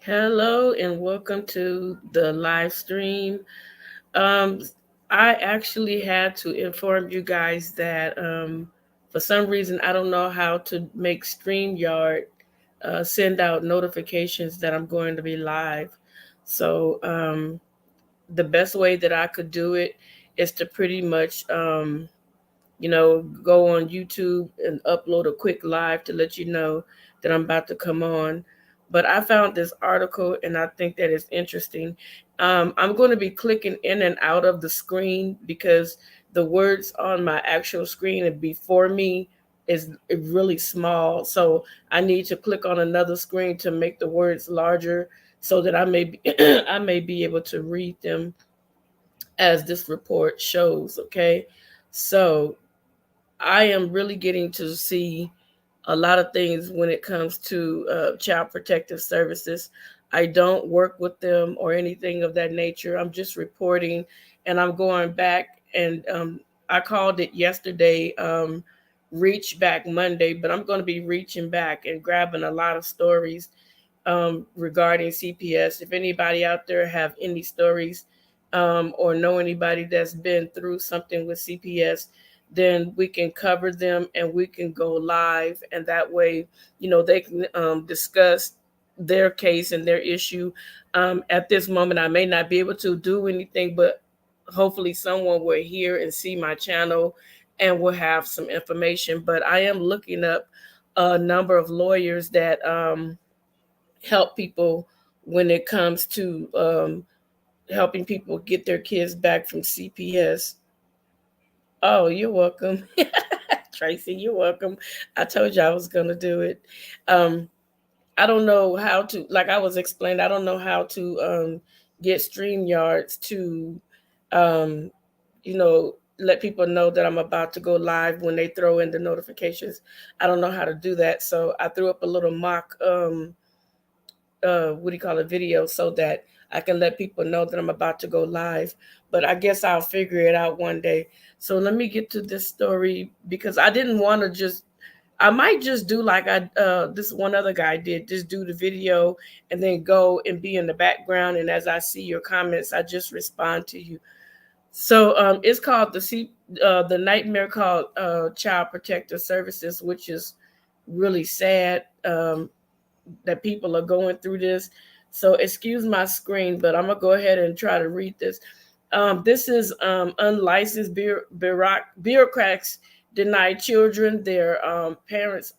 Hello and welcome to the live stream. Um, I actually had to inform you guys that for some reason I don't know how to make StreamYard send out notifications that I'm going to be live. So the best way that I could do it is to pretty much go on YouTube and upload a quick live to let you know that I'm about to come on. But I found this article and I think that it's interesting. I'm going to be clicking in and out of the screen because the words on my actual screen and before me is really small. So I need to click on another screen to make the words larger so that I may be, I may be able to read them as this report shows. Okay. So I am really getting to see a lot of things when it comes to child protective services. I don't work with them or anything of that nature. I'm just reporting and I'm going back and I called it yesterday, Reach Back Monday, but I'm going to be reaching back and grabbing a lot of stories regarding CPS. If anybody out there have any stories or know anybody that's been through something with CPS, then we can cover them and we can go live. And that way, they can discuss their case and their issue. At this moment, I may not be able to do anything, but hopefully someone will hear and see my channel and will have some information. But I am looking up a number of lawyers that help people when it comes to helping people get their kids back from CPS. Oh, you're welcome. Tracy, you're welcome. I told you I was going to do it. Um, I don't know how to, like I was explained, I don't know how to get StreamYards to, um, let people know that I'm about to go live when they throw in the notifications. I don't know how to do that. So I threw up a little mock what do you call it, video so that I can let people know that I'm about to go live. But I guess I'll figure it out one day. So let me get to this story because I didn't want to just. I might just do like I this one other guy did, just do the video and then go and be in the background. And as I see your comments, I just respond to you. So it's called the nightmare called Child Protective Services, which is really sad. That people are going through this. So excuse my screen, but I'm gonna go ahead and try to read this. This is unlicensed bureaucrats deny children their parents,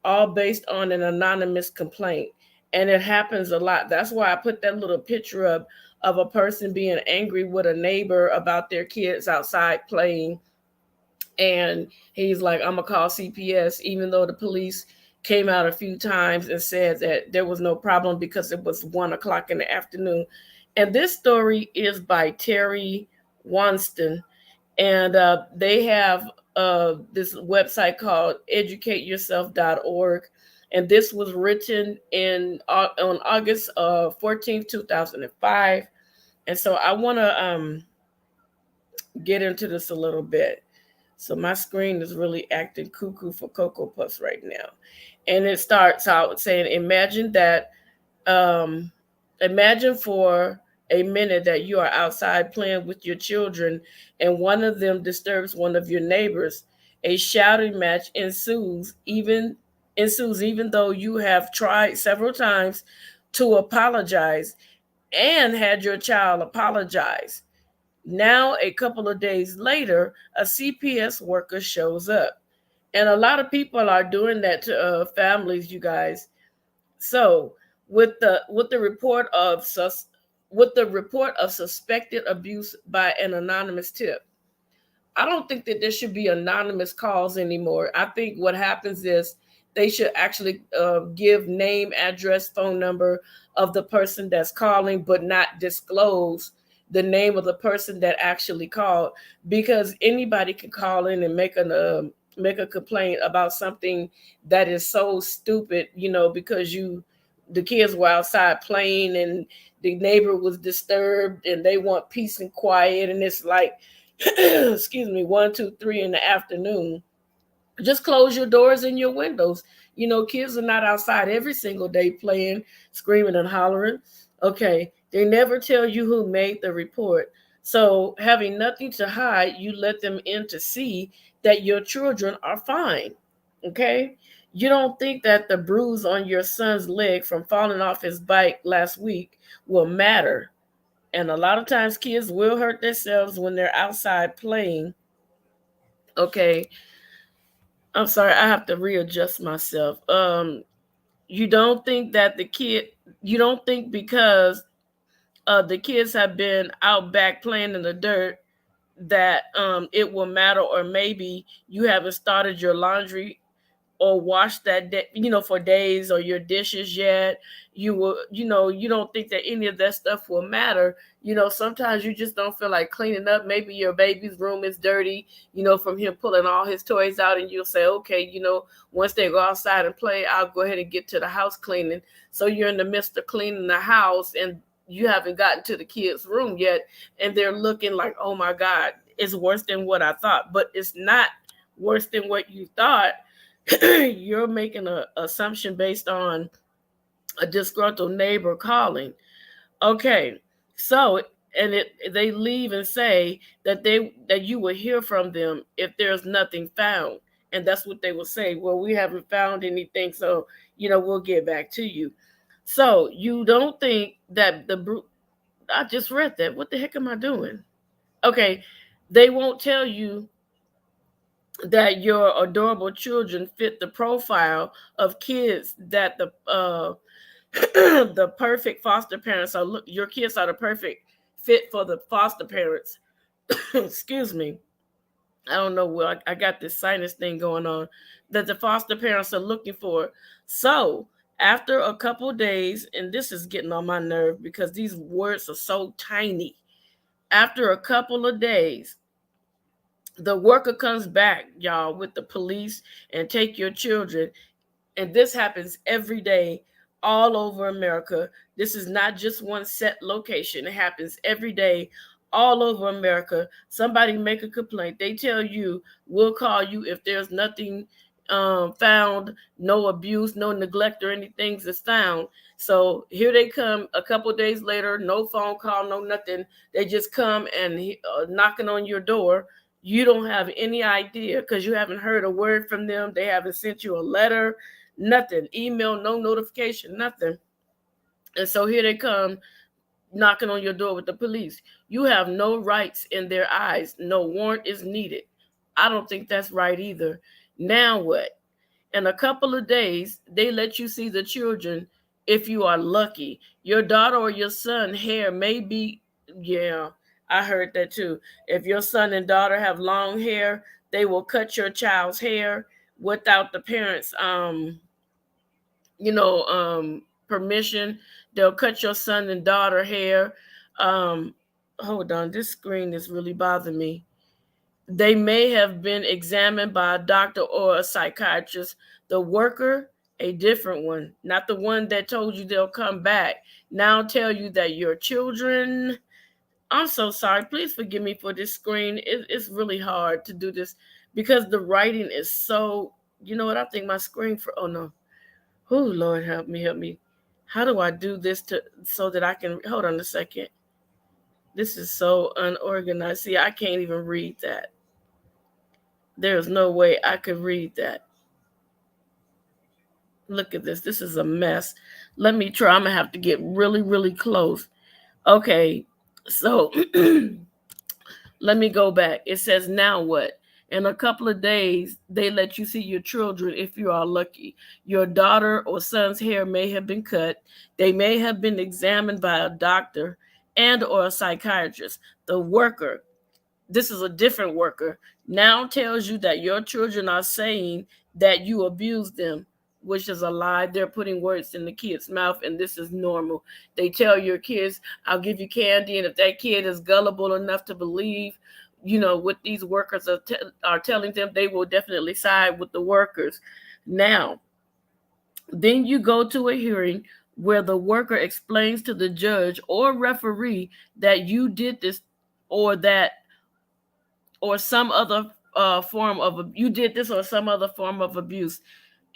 all based on an anonymous complaint, and it happens a lot. That's why I put that little picture up of a person being angry with a neighbor about their kids outside playing, and he's like, I'm gonna call CPS, even though the police came out a few times and said that there was no problem because it was 1 o'clock in the afternoon. And this story is by Terry Wanston, and they have this website called educateyourself.org. And this was written on August 14th, 2005. And so I want to get into this a little bit. So my screen is really acting cuckoo for Cocoa Puffs right now. And it starts out saying, um, imagine for a minute that you are outside playing with your children and one of them disturbs one of your neighbors. A shouting match ensues even though you have tried several times to apologize and had your child apologize. Now, a couple of days later, a CPS worker shows up. And a lot of people are doing that to families, you guys. So, with the report of suspected abuse by an anonymous tip, I don't think that there should be anonymous calls anymore. I think what happens is they should actually give name, address, phone number of the person that's calling, but not disclose the name of the person that actually called, because anybody can call in and make a complaint about something that is so stupid, because the kids were outside playing and the neighbor was disturbed and they want peace and quiet, and it's like excuse me, 1, 2, 3 in the afternoon. Just close your doors and your windows. Kids are not outside every single day playing, screaming, and hollering. Okay, they never tell you who made the report. So, having nothing to hide, you let them in to see that your children are fine. Okay? You don't think that the bruise on your son's leg from falling off his bike last week will matter. And a lot of times kids will hurt themselves when they're outside playing. Okay. I'm sorry, I have to readjust myself. You don't think that you don't think because the kids have been out back playing in the dirt that it will matter, or maybe you haven't started your laundry or wash that day, for days, or your dishes yet. You don't think that any of that stuff will matter. Sometimes you just don't feel like cleaning up. Maybe your baby's room is dirty, from him pulling all his toys out, and you'll say, okay, once they go outside and play, I'll go ahead and get to the house cleaning. So you're in the midst of cleaning the house, and you haven't gotten to the kids' room yet, and they're looking like, oh my God, it's worse than what I thought. But it's not worse than what you thought. You're making an assumption based on a disgruntled neighbor calling. Okay, so they leave and say that you will hear from them if there's nothing found, and that's what they will say. Well, we haven't found anything, so we'll get back to you. So you don't think that I just read that. What the heck am I doing? Okay, they won't tell you that your adorable children fit the profile of kids that the perfect foster parents are. Your kids are the perfect fit for the foster parents. Excuse me. I don't know where I got this sinus thing going on that the foster parents are looking for. So after a couple of days, and this is getting on my nerve because these words are so tiny. After a couple of days, the worker comes back, y'all, with the police and take your children. And this happens every day all over America. This is not just one set location. It happens every day all over America. Somebody make a complaint. They tell you, we'll call you if there's nothing found, no abuse, no neglect, or anything is found. So here they come a couple days later, no phone call, no nothing. They just come and knocking on your door. You don't have any idea because you haven't heard a word from them. They haven't sent you a letter, nothing, email, no notification, nothing. And so here they come knocking on your door with the police. You have no rights in their eyes. No warrant is needed. I don't think that's right either. Now what? In a couple of days, they let you see the children if you are lucky. Your daughter or your son hair may be, yeah, I heard that too. If your son and daughter have long hair, they will cut your child's hair without the parents permission. They'll cut your son and daughter hair. Um, Hold on, this screen is really bothering me. They may have been examined by a doctor or a psychiatrist. The worker, a different one, not the one that told you they'll come back. Now tell you that your children. I'm so sorry. Please forgive me for this screen. It's really hard to do this because the writing is so. You know what? I think my screen for. Oh no. Oh Lord, help me, help me. How do I do this so that I can hold on a second? This is so unorganized. See, I can't even read that. There's no way I could read that. Look at this. This is a mess. Let me try. I'm gonna have to get really, really close. Okay, so let me go back. It says, now what? In a couple of days, they let you see your children if you are lucky. Your daughter or son's hair may have been cut. They may have been examined by a doctor and or a psychiatrist. The worker, this is a different worker, now tells you that your children are saying that you abuse them, which is a lie. They're putting words in the kid's mouth, and this is normal. They tell your kids, I'll give you candy, and if that kid is gullible enough to believe, what these workers are telling them, they will definitely side with the workers. Now, then you go to a hearing where the worker explains to the judge or referee that you did this, or some other form of you did this or some other form of abuse.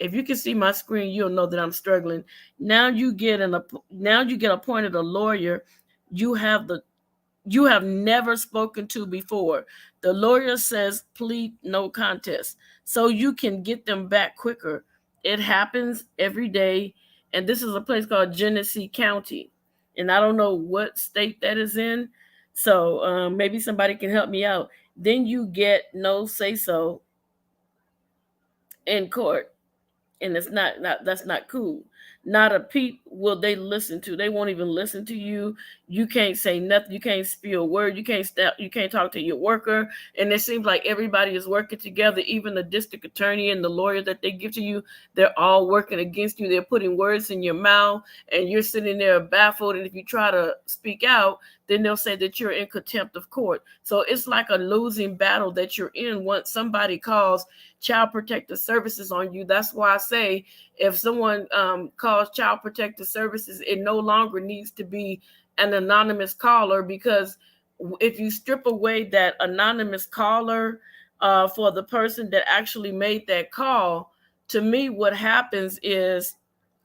If you can see my screen, you'll know that I'm struggling. Now you get appointed a lawyer you have never spoken to before. The lawyer says plead no contest, so you can get them back quicker. It happens every day, and this is a place called Genesee County, and I don't know what state that is in. So maybe somebody can help me out. Then you get no say so in court, and it's not that's not cool. Not a peep will they listen to. They won't even listen to you. You can't say nothing. You can't spew a word. You can't step. You can't talk to your worker. And it seems like everybody is working together. Even the district attorney and the lawyer that they give to you, they're all working against you. They're putting words in your mouth, and you're sitting there baffled. And if you try to speak out, then they'll say that you're in contempt of court. So it's like a losing battle that you're in once somebody calls Child Protective Services on you. That's why I say if someone calls Child Protective Services, it no longer needs to be an anonymous caller, because if you strip away that anonymous caller for the person that actually made that call, to me, what happens is,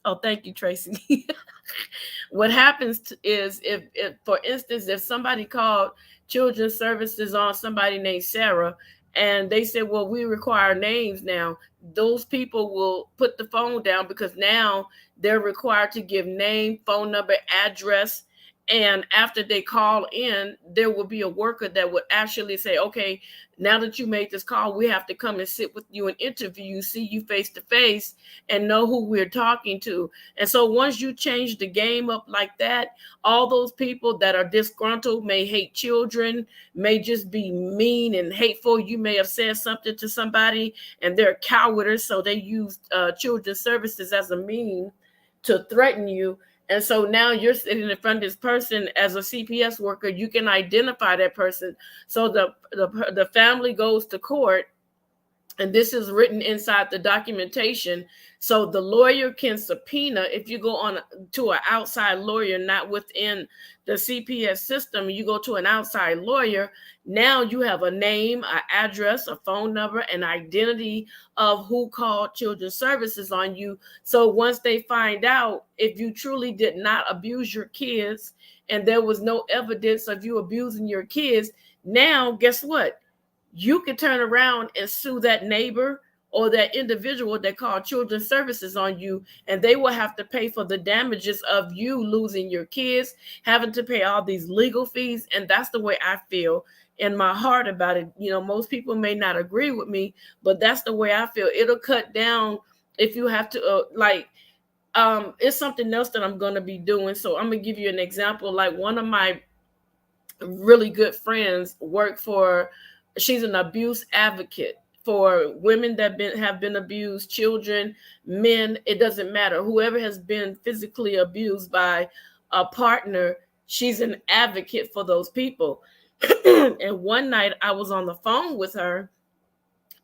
oh, thank you, Tracy. What happens is if, for instance, if somebody called Children's Services on somebody named Sarah, and they said, well, we require names now, those people will put the phone down, because now they're required to give name, phone number, address. And after they call in, there will be a worker that would actually say, okay, now that you made this call, we have to come and sit with you and interview you, see you face to face, and know who we're talking to. And so once you change the game up like that, all those people that are disgruntled, may hate children, may just be mean and hateful. You may have said something to somebody and they're cowardice, so they use Children's Services as a mean to threaten you. And so now you're sitting in front of this person as a CPS worker. You can identify that person. So the family goes to court, and this is written inside the documentation. So the lawyer can subpoena, if you go on to an outside lawyer, not within the CPS system, you go to an outside lawyer. Now you have a name, an address, a phone number, an identity of who called Children's Services on you. So once they find out if you truly did not abuse your kids and there was no evidence of you abusing your kids, now guess what? You can turn around and sue that neighbor or that individual that called Children's Services on you, and they will have to pay for the damages of you losing your kids, having to pay all these legal fees. And that's the way I feel in my heart about it. You know, most people may not agree with me, but that's the way I feel. It'll cut down if you have to it's something else that I'm going to be doing. So I'm going to give you an example. Like, one of my really good friends she's an abuse advocate for women that have been abused, children, men, it doesn't matter. Whoever has been physically abused by a partner, she's an advocate for those people. And one night I was on the phone with her,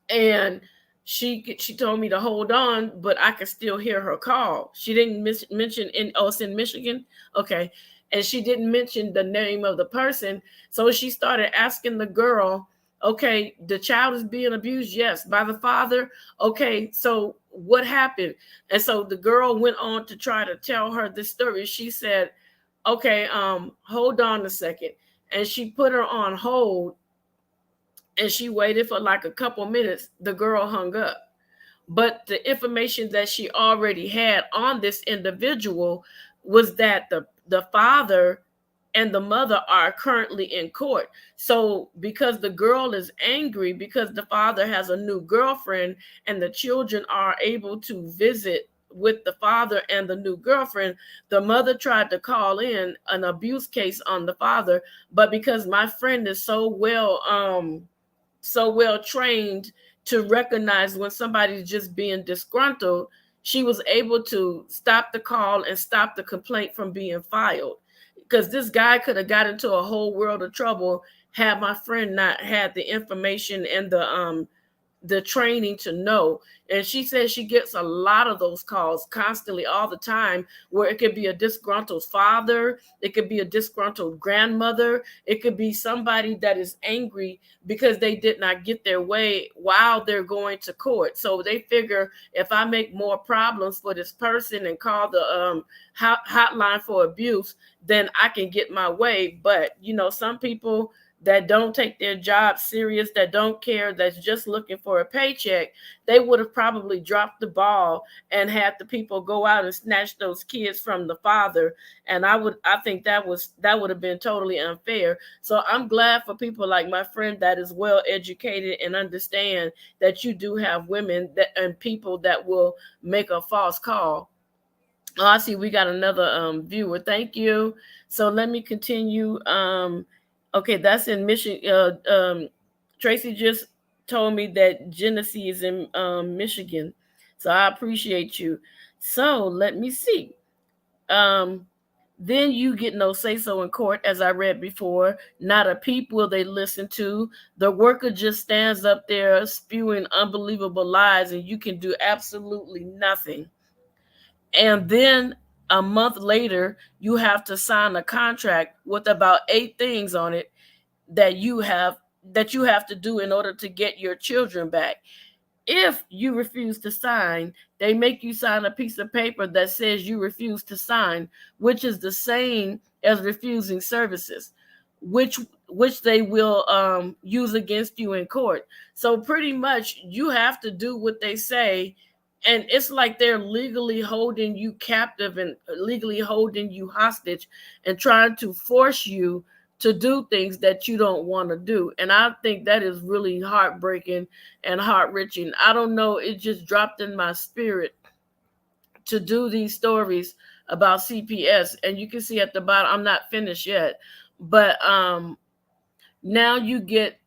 and she told me to hold on, but I could still hear her call. She didn't mention it's in Michigan. Okay. And she didn't mention the name of the person. So she started asking the girl, okay, the child is being abused. Yes. By the father. Okay. So what happened? And so the girl went on to try to tell her this story. She said, okay, hold on a second. And she put her on hold, and she waited for like a couple minutes. The girl hung up. But the information that she already had on this individual was that the father and the mother are currently in court. So because the girl is angry because the father has a new girlfriend, and the children are able to visit with the father and the new girlfriend, the mother tried to call in an abuse case on the father. But because my friend is so well trained to recognize when somebody's just being disgruntled, she was able to stop the call and stop the complaint from being filed. Because this guy could have got into a whole world of trouble had my friend not had the information and the training to know. And she says she gets a lot of those calls constantly, all the time, where it could be a disgruntled father, it could be a disgruntled grandmother, it could be somebody that is angry because they did not get their way while they're going to court. So they figure, if I make more problems for this person and call the hotline for abuse, then I can get my way. But some people that don't take their job serious, that don't care, that's just looking for a paycheck, they would have probably dropped the ball and had the people go out and snatch those kids from the father. And I think that would have been totally unfair. So I'm glad for people like my friend that is well educated and understand that you do have women and people that will make a false call. Oh, I see we got another viewer. Thank you. So let me continue. Okay, that's in Michigan. Tracy just told me that Genesee is in Michigan. So I appreciate you. So let me see. Then you get no say-so in court, as I read before. Not a peep will they listen to. The worker just stands up there spewing unbelievable lies, and you can do absolutely nothing. And then a month later, you have to sign a contract with about 8 things on it that you have to do in order to get your children back. If you refuse to sign, they make you sign a piece of paper that says you refuse to sign, which is the same as refusing services, which they will use against you in court. So pretty much you have to do what they say, and it's like they're legally holding you captive and legally holding you hostage and trying to force you to do things that you don't want to do. And I think that is really heartbreaking and heart-wrenching. I don't know, it just dropped in my spirit to do these stories about CPS. And you can see at the bottom, I'm not finished yet, but now you get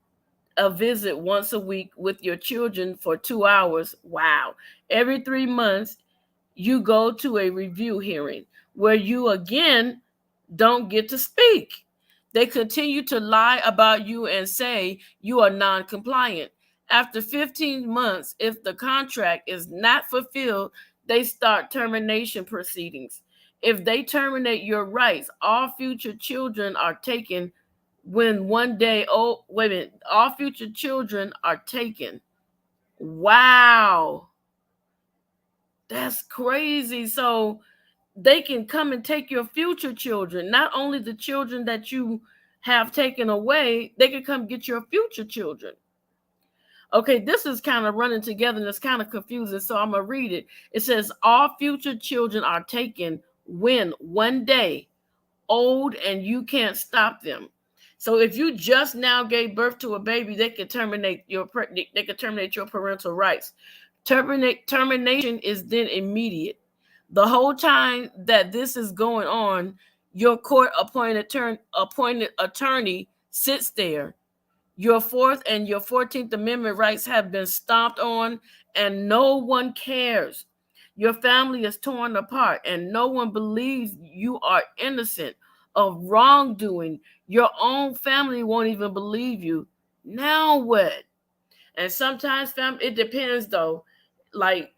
a visit once a week with your children for 2 hours. Wow. Every 3 months, you go to a review hearing where you again don't get to speak. They continue to lie about you and say you are non-compliant. After 15 months, if the contract is not fulfilled, they start termination proceedings. If they terminate your rights, all future children are taken when one day, oh, wait a minute, all future children are taken. Wow. That's crazy. So they can come and take your future children, not only the children that you have taken away, they can come get your future children. Okay, this is kind of running together and it's kind of confusing, so I'm going to read it. It says, all future children are taken when one day old and you can't stop them. So if you just now gave birth to a baby, they could terminate your parental rights. Termination is then immediate. The whole time that this is going on, your court appointed attorney sits there. Your 4th and your 14th Amendment rights have been stomped on, and no one cares. Your family is torn apart, and no one believes you are innocent of wrongdoing. Your own family won't even believe you. Now what? And sometimes it depends though. Like,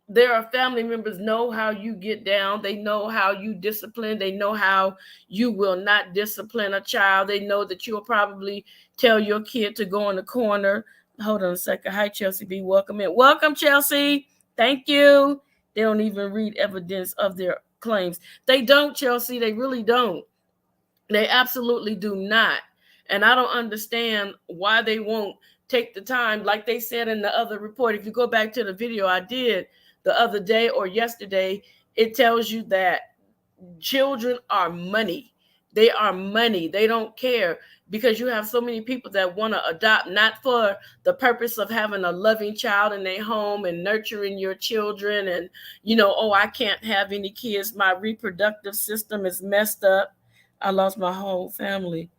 there are family members know how you get down. They know how you discipline. They know how you will not discipline a child. They know that you'll probably tell your kid to go in the corner. Hold on a second. Hi, Chelsea B. Welcome in. Welcome, Chelsea. Thank you. They don't even read evidence of their claims. They don't, Chelsea. They really don't. They absolutely do not. And I don't understand why they won't take the time. Like they said in the other report, if you go back to the video I did the other day or yesterday, it tells you that children are money. They are money. They don't care, because you have so many people that want to adopt, not for the purpose of having a loving child in their home and nurturing your children. And, oh, I can't have any kids. My reproductive system is messed up. I lost my whole family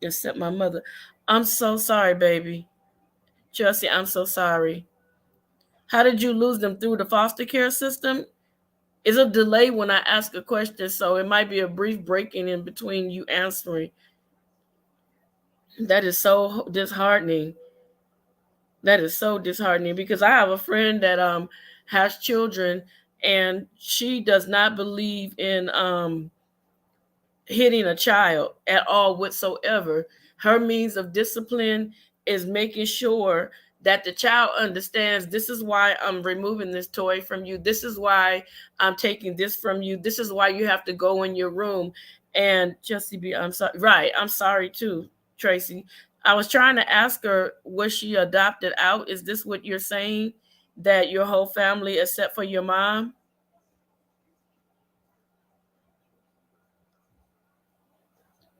except my mother. I'm so sorry, baby. Chelsea, I'm so sorry. How did you lose them? Through the foster care system? It's a delay when I ask a question, so it might be a brief breaking in between you answering. That is so disheartening. That is so disheartening because I have a friend that has children, and she does not believe in hitting a child at all whatsoever. Her means of discipline is making sure that the child understands, this is why I'm removing this toy from you. This is why I'm taking this from you. This is why you have to go in your room. And Chelsea B, I'm sorry. Right. I'm sorry too, Tracy. I was trying to ask her, was she adopted out? Is this what you're saying? That your whole family, except for your mom?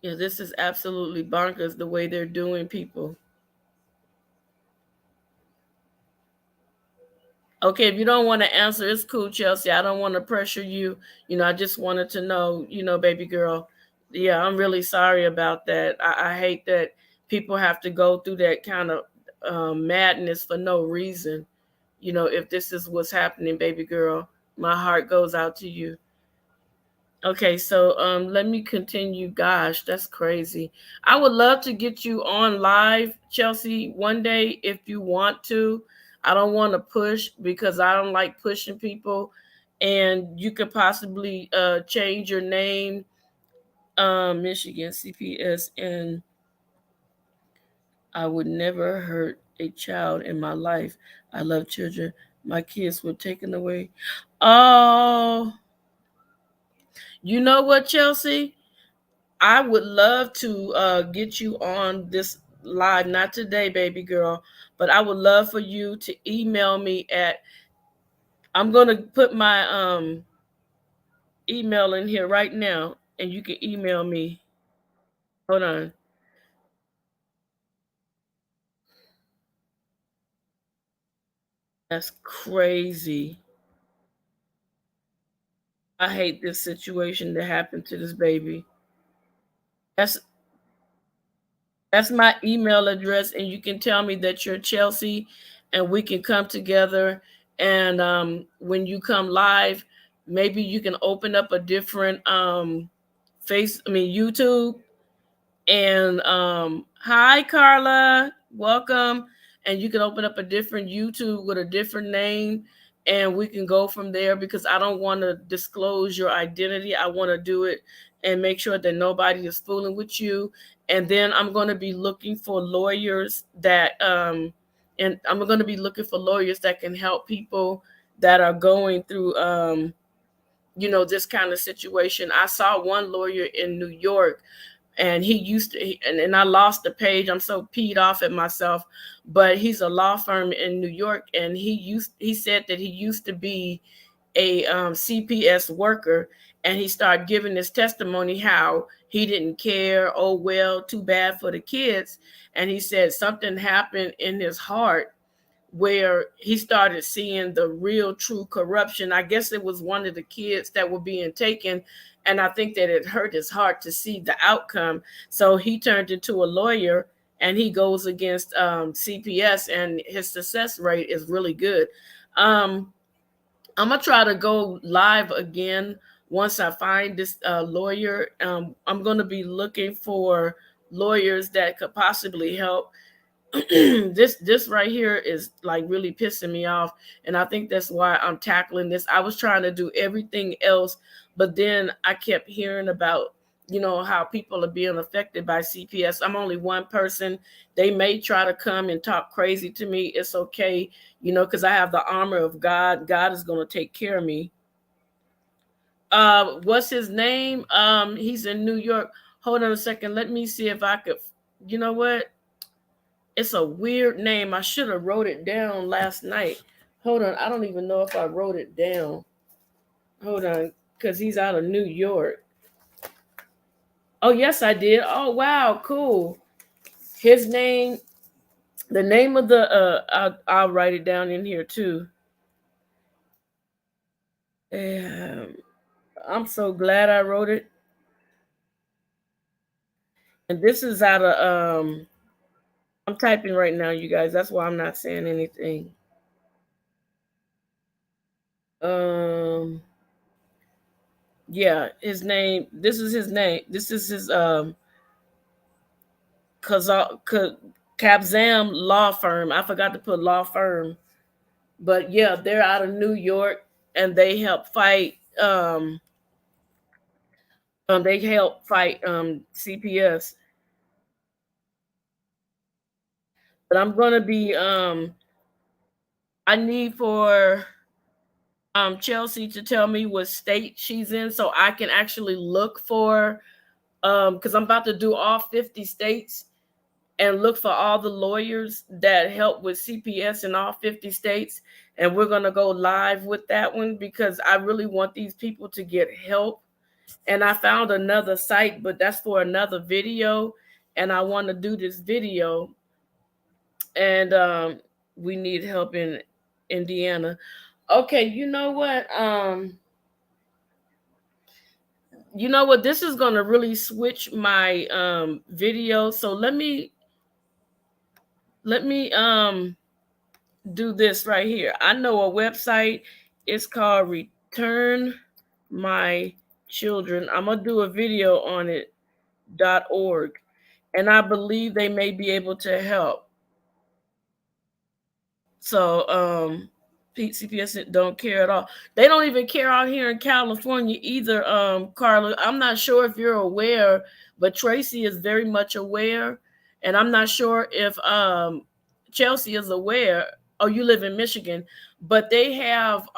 Yeah, this is absolutely bonkers the way they're doing people. Okay, if you don't want to answer, it's cool, Chelsea. I don't want to pressure you. I just wanted to know, baby girl. Yeah, I'm really sorry about that. I hate that people have to go through that kind of madness for no reason. If this is what's happening, baby girl, my heart goes out to you. Okay, so let me continue. Gosh, that's crazy. I would love to get you on live, Chelsea, one day if you want to. I don't want to push because I don't like pushing people. And you could possibly change your name, Michigan CPS, and I would never hurt a child in my life. I love children. My kids were taken away. Oh, you know what, Chelsea? I would love to get you on this live, not today, baby girl, but I would love for you to email me at. I'm gonna put my email in here right now, and you can email me. Hold on, that's crazy. I hate this situation that happened to this baby. That's That's my email address, and you can tell me that you're Chelsea, and we can come together. And when you come live, maybe you can open up a different YouTube, and hi, Carla, welcome. And you can open up a different YouTube with a different name, and we can go from there because I don't want to disclose your identity. I want to do it and make sure that nobody is fooling with you. And then I'm going to be looking for lawyers that can help people that are going through this kind of situation. I saw one lawyer in New York, and he used to, and I lost the page. I'm so peed off at myself, but he's a law firm in New York, and he said that he used to be a CPS worker, and he started giving his testimony how he didn't care. Oh well, too bad for the kids. And he said something happened in his heart where he started seeing the real true corruption. I guess it was one of the kids that were being taken, and I think that it hurt his heart to see the outcome. So he turned into a lawyer, and he goes against CPS, and his success rate is really good. um, I'm gonna try to go live again once I find this lawyer. I'm gonna be looking for lawyers that could possibly help. This right here is like really pissing me off, and I think that's why I'm tackling this. I was trying to do everything else, but then I kept hearing about how people are being affected by CPS. I'm only one person. They may try to come and talk crazy to me. It's okay, because I have the armor of God. God is going to take care of me. What's his name? He's in New York. Hold on a second, let me see if I could. You know what, it's a weird name. I should have wrote it down last night. Hold on. I don't even know if I wrote it down. Hold on. Because he's out of New York. Oh, yes, I did. Oh, wow. Cool. His name, the name of the, I'll write it down in here too. Um, I'm so glad I wrote it. And this is out of, I'm typing right now, you guys. That's why I'm not saying anything. Um, yeah, his name, this is his name. This is his, Kazal, Capzam Law Firm. I forgot to put law firm, but yeah, they're out of New York, and they help fight. They help fight CPS. But I'm gonna be. I need for Chelsea to tell me what state she's in, so I can actually look for. Because I'm about to do all 50 states and look for all the lawyers that help with CPS in all 50 states. And we're going to go live with that one because I really want these people to get help. And I found another site, but that's for another video. And I want to do this video. And we need help in Indiana. Okay, you know what? This is going to really switch my video. So let me do this right here. I know a website. It's called Return My Children. I'm gonna do a video on it.org, and I believe they may be able to help. So CPS don't care at all. They don't even care out here in California either, Carla. I'm not sure if you're aware, but Tracy is very much aware. And I'm not sure if Chelsea is aware. Oh, you live in Michigan, but they have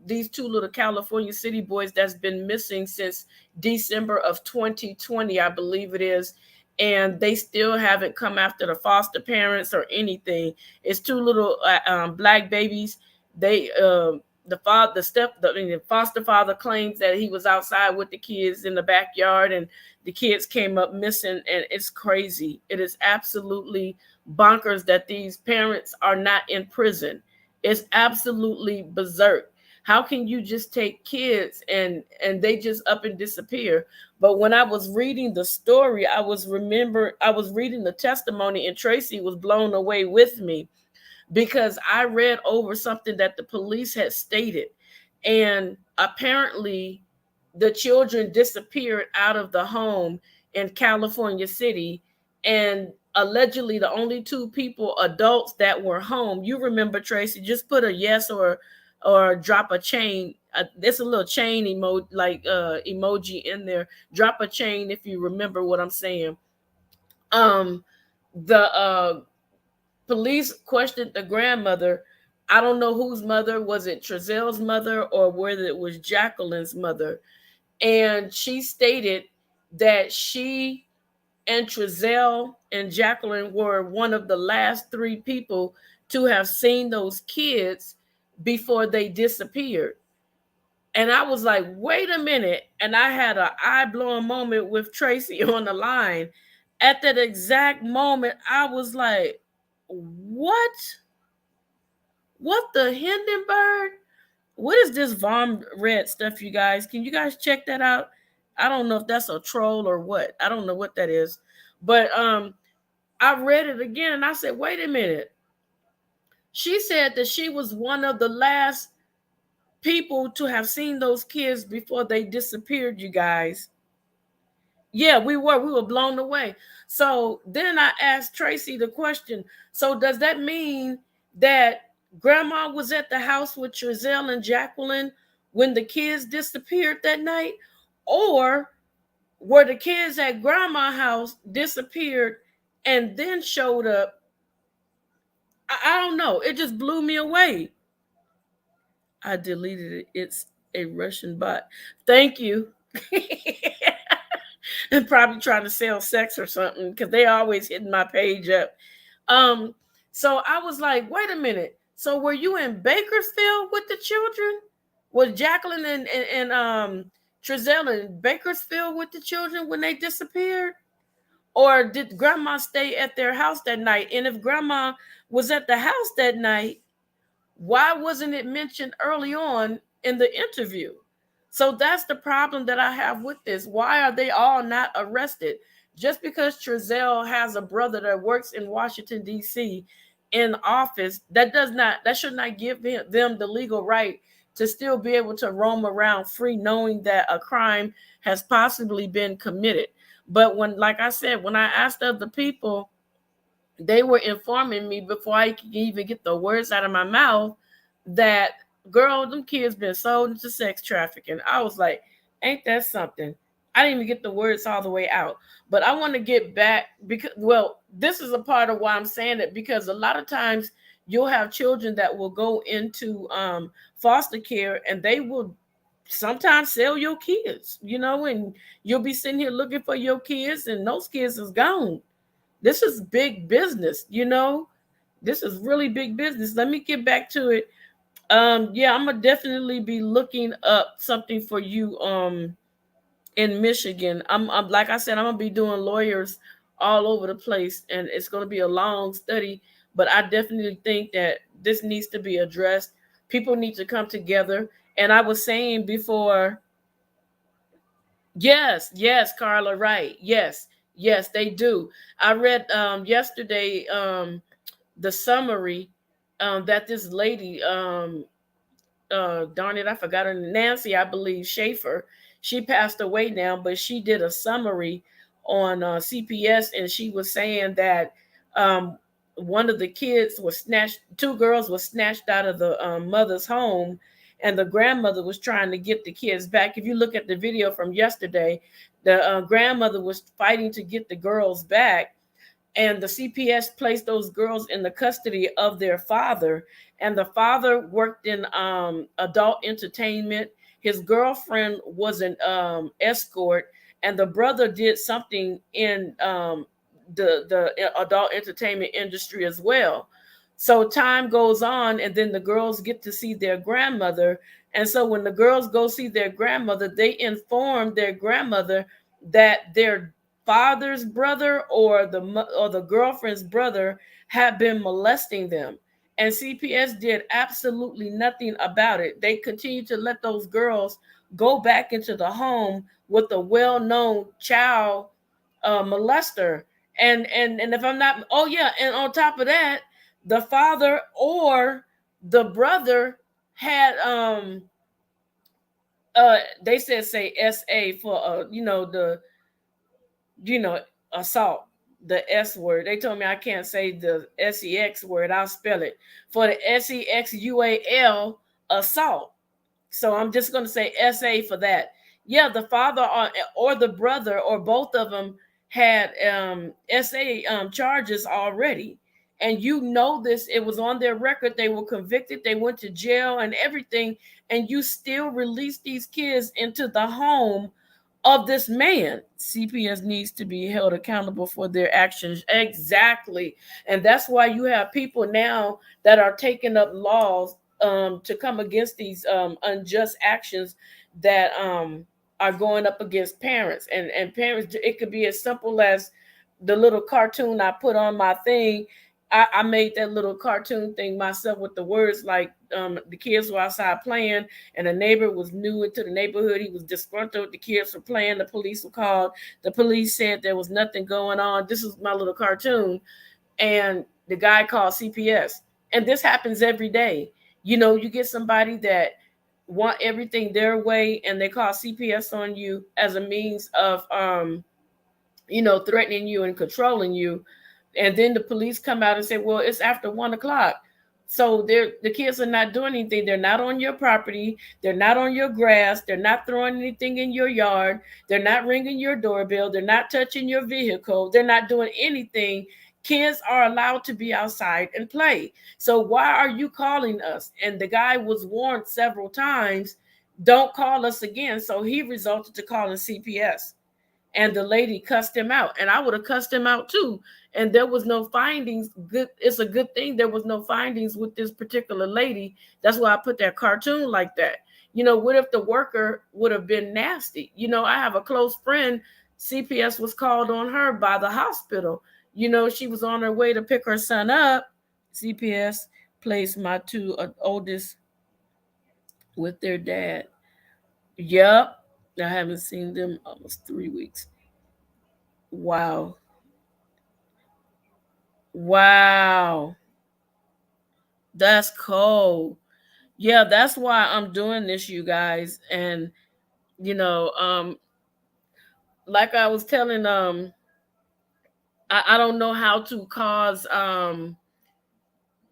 these two little California city boys that's been missing since December of 2020, I believe it is. And they still haven't come after the foster parents or anything. It's two little black babies. They the foster father claims that he was outside with the kids in the backyard, and the kids came up missing. And it's crazy. It is absolutely bonkers that these parents are not in prison. It's absolutely berserk. How can you just take kids and they just up and disappear? But when I was reading the story, I was reading the testimony, and Tracy was blown away with me because I read over something that the police had stated. And apparently the children disappeared out of the home in California City, and allegedly the only two people, adults, that were home. You remember, Tracy? Just put a yes or drop a chain. There's a little chain emoji in there. Drop a chain if you remember what I'm saying. The police questioned the grandmother. I don't know whose mother was it, Trezelle's mother or whether it was Jacqueline's mother. And she stated that she and Trezelle and Jacqueline were one of the last three people to have seen those kids before they disappeared. And I was like, wait a minute. And I had an eye-blowing moment with Tracy on the line. At that exact moment, I was like, what? What the Hindenburg? What is this Vom Red stuff, you guys? Can you guys check that out? I don't know if that's a troll or what. I don't know what that is. But I read it again and I said, wait a minute. She said that she was one of the last people to have seen those kids before they disappeared, you guys. Yeah, we were blown away. So then I asked Tracy the question, so does that mean that grandma was at the house with Trezelle and Jacqueline when the kids disappeared that night? Or were the kids at grandma's house, disappeared, and then showed up? I don't know. It just blew me away. I deleted it. It's a Russian bot. Thank you. And probably trying to sell sex or something because they always hitting my page up. So I was like, wait a minute. So were you in Bakersfield with the children? Was Jacqueline and Trezelle in Bakersfield with the children when they disappeared? Or did grandma stay at their house that night? And if grandma was at the house that night, why wasn't it mentioned early on in the interview? So that's the problem that I have with this. Why are they all not arrested? Just because Trezelle has a brother that works in Washington, D.C. in office, that should not give them the legal right to still be able to roam around free, knowing that a crime has possibly been committed. But when, like I said, when I asked other people, they were informing me before I could even get the words out of my mouth that, girl, them kids been sold into sex trafficking. I was like, ain't that something? I didn't even get the words all the way out. But I want to get back because, well, this is a part of why I'm saying it, because a lot of times you'll have children that will go into foster care, and they will sometimes sell your kids, and you'll be sitting here looking for your kids, and those kids is gone. This is big business. This is really big business. Let me get back to it. Yeah, I'm gonna definitely be looking up something for you in Michigan. I'm like I said, I'm gonna be doing lawyers all over the place, and it's gonna be a long study, but I definitely think that this needs to be addressed. People need to come together. And I was saying before, yes, yes, Carla, right. Yes, yes, they do. I read yesterday the summary that this lady, darn it, I forgot her name, Nancy, I believe, Schaefer. She passed away now, but she did a summary on CPS, and she was saying that one of the kids was snatched, two girls were snatched out of the mother's home, and the grandmother was trying to get the kids back. If you look at the video from yesterday, the grandmother was fighting to get the girls back, and the CPS placed those girls in the custody of their father. And the father worked in adult entertainment. His girlfriend was an escort, and the brother did something in the adult entertainment industry as well. So time goes on, and then the girls get to see their grandmother. And so when the girls go see their grandmother, they inform their grandmother that their father's brother or the girlfriend's brother had been molesting them, and CPS did absolutely nothing about it. They continued to let those girls go back into the home with a well-known child molester. And if I'm not, oh yeah, and on top of that, the father or the brother had they said say SA for you know, assault, the S word. They told me I can't say the SEX word. I'll spell it for the SEXUAL, assault. So I'm just going to say SA for that. Yeah, the father or the brother or both of them had SA charges already. And you know this, it was on their record. They were convicted, they went to jail and everything. And you still release these kids into the home of this man. CPS needs to be held accountable for their actions. Exactly. And that's why you have people now that are taking up laws to come against these unjust actions that are going up against parents. And parents, it could be as simple as the little cartoon I put on my thing. I made that little cartoon thing myself with the words like the kids were outside playing, and a neighbor was new into the neighborhood. He was disgruntled. The kids were playing. The police were called. The police said there was nothing going on. This is my little cartoon. And the guy called CPS. And this happens every day. You get somebody that want everything their way, and they call CPS on you as a means of threatening you and controlling you. And then the police come out and say, well, it's after 1 o'clock. So the kids are not doing anything. They're not on your property. They're not on your grass. They're not throwing anything in your yard. They're not ringing your doorbell. They're not touching your vehicle. They're not doing anything. Kids are allowed to be outside and play. So why are you calling us? And the guy was warned several times, don't call us again. So he resulted to calling CPS, and the lady cussed him out, and I would have cussed him out too. And there was no findings. Good, it's a good thing there was no findings with this particular lady. That's why I put that cartoon like that. What if the worker would have been nasty? I have a close friend, CPS was called on her by the hospital. She was on her way to pick her son up. CPS placed my two oldest with their dad. Yep, I haven't seen them almost 3 weeks. Wow. Wow. That's cold. Yeah, that's why I'm doing this, you guys. And like I was telling I don't know how to cause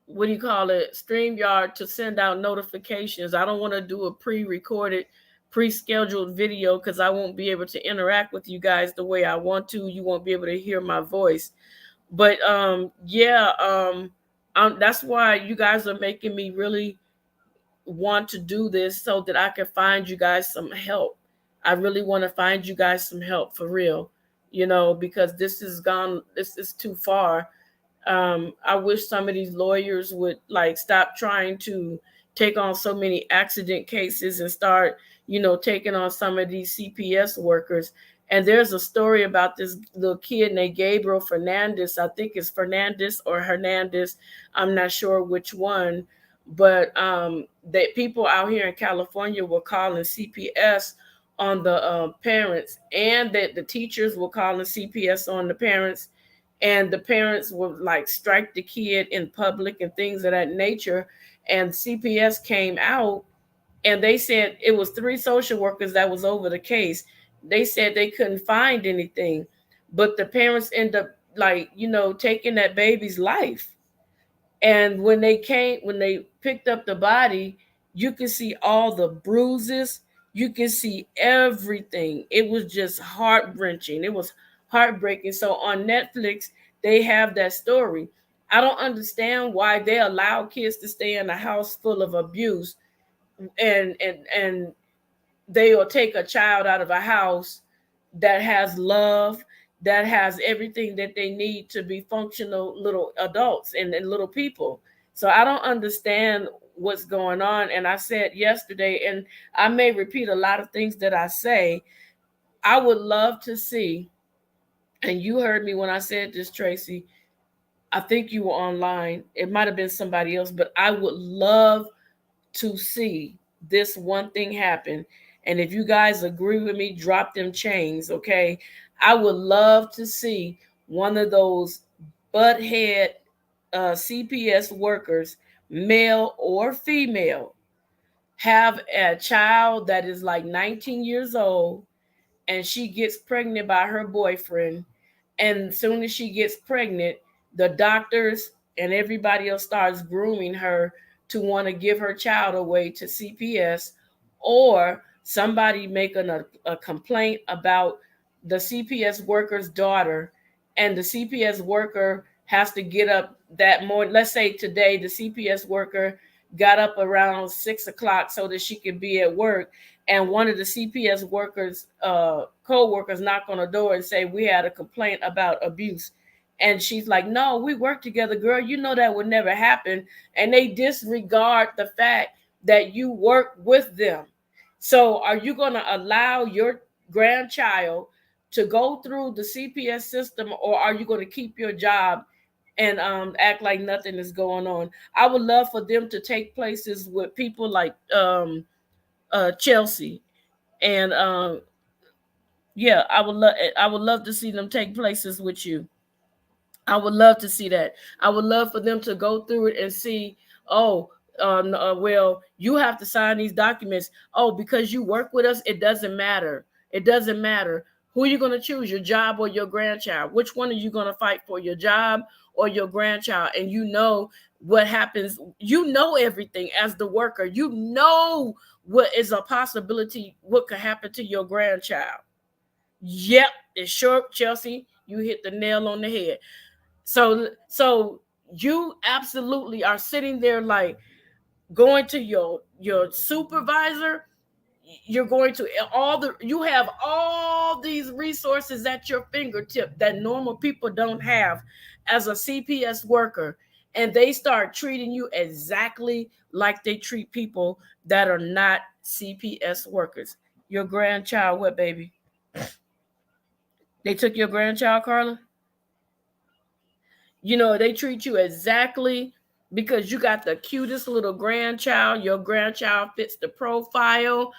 what do you call it, StreamYard to send out notifications. I don't want to do a pre-recorded, pre-scheduled video because I won't be able to interact with you guys the way I want to. You won't be able to hear my voice. But yeah, that's why you guys are making me really want to do this so that I can find you guys some help. I really want to find you guys some help for real, because this is too far. I wish some of these lawyers would like stop trying to take on so many accident cases and start, taking on some of these CPS workers. And there's a story about this little kid named Gabriel Fernandez. I think it's Fernandez or Hernandez. I'm not sure which one, but that people out here in California were calling CPS on the parents, and that the teachers were calling CPS on the parents, and the parents would like strike the kid in public and things of that nature. And CPS came out and they said it was 3 social workers that was over the case. They said they couldn't find anything, but the parents end up like, taking that baby's life. And when they picked up the body, you can see all the bruises. You can see everything. It was just heart wrenching. It was heartbreaking. So on Netflix, they have that story. I don't understand why they allow kids to stay in a house full of abuse, and they will take a child out of a house that has love, that has everything that they need to be functional little adults and little people. So I don't understand what's going on. And I said yesterday, and I may repeat a lot of things that I say, I would love to see, and you heard me when I said this, Tracy. I think you were online. It might have been somebody else, but I would love to see this one thing happen. And if you guys agree with me, drop them chains, okay? I would love to see one of those butthead CPS workers, male or female, have a child that is like 19 years old, and she gets pregnant by her boyfriend. And as soon as she gets pregnant, the doctors and everybody else starts grooming her to want to give her child away to CPS, or somebody making a complaint about the CPS worker's daughter, and the CPS worker has to get up that morning. Let's say today the CPS worker got up around 6 o'clock so that she could be at work, and one of the CPS workers co-workers knock on the door and say, we had a complaint about abuse. And she's like, no, we work together, girl, you know that would never happen. And they disregard the fact that you work with them. So are you going to allow your grandchild to go through the CPS system, or are you going to keep your job and act like nothing is going on? I would love for them to take places with people like Chelsea, and yeah, I would love to see them take places with you. I would love to see that. I would love for them to go through it and see, oh, well, you have to sign these documents. Oh, because you work with us, it doesn't matter. It doesn't matter. Who are you going to choose, your job or your grandchild? Which one are you going to fight for, your job or your grandchild? And you know what happens. You know everything as the worker. You know what is a possibility, what could happen to your grandchild. Yep, it's sure, Chelsea. You hit the nail on the head. So you absolutely are sitting there like going to your supervisor. You're going to you have all these resources at your fingertip that normal people don't have as a CPS worker, and they start treating you exactly like they treat people that are not CPS workers. Your grandchild, what, baby? They took your grandchild, Carla? They treat you exactly because you got the cutest little grandchild. Your grandchild fits the profile.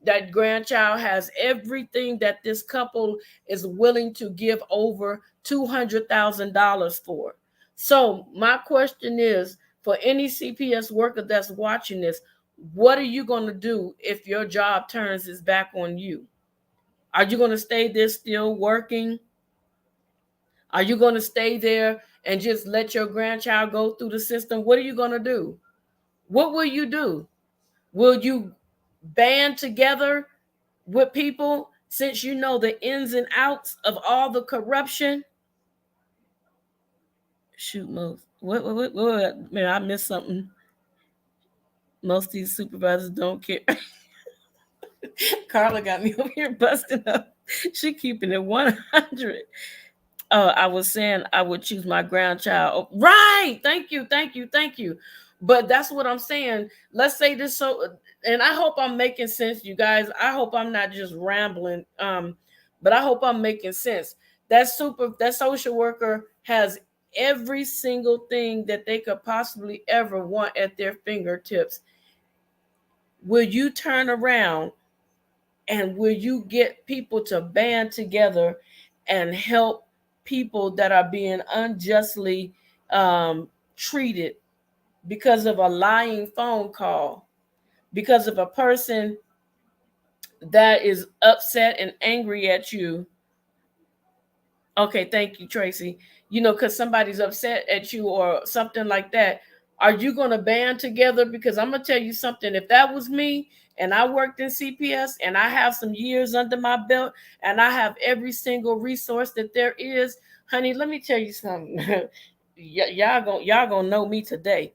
That grandchild has everything that this couple is willing to give over $200,000 for. So my question is, for any CPS worker that's watching this, what are you going to do if your job turns its back on you? Are you going to stay there still working? Are you going to stay there and just let your grandchild go through the system? What are you going to do? What will you do? Will you band together with people since you know the ins and outs of all the corruption? Shoot, most what? Man, I missed something. Most of these supervisors don't care. Carla got me over here busting up. She keeping it 100. I was saying I would choose my grandchild. Oh, right. Thank you. Thank you. Thank you. But that's what I'm saying. Let's say this so, and I hope I'm making sense, you guys. I hope I'm not just rambling. But I hope I'm making sense. That social worker has every single thing that they could possibly ever want at their fingertips. Will you turn around and will you get people to band together and help people that are being unjustly treated because of a lying phone call, because of a person that is upset and angry at you? Okay, thank you, Tracy. Because somebody's upset at you or something like that. Are you going to band together? Because I'm going to tell you something. If that was me and I worked in CPS and I have some years under my belt and I have every single resource that there is, honey, let me tell you something. Y'all gonna know me today.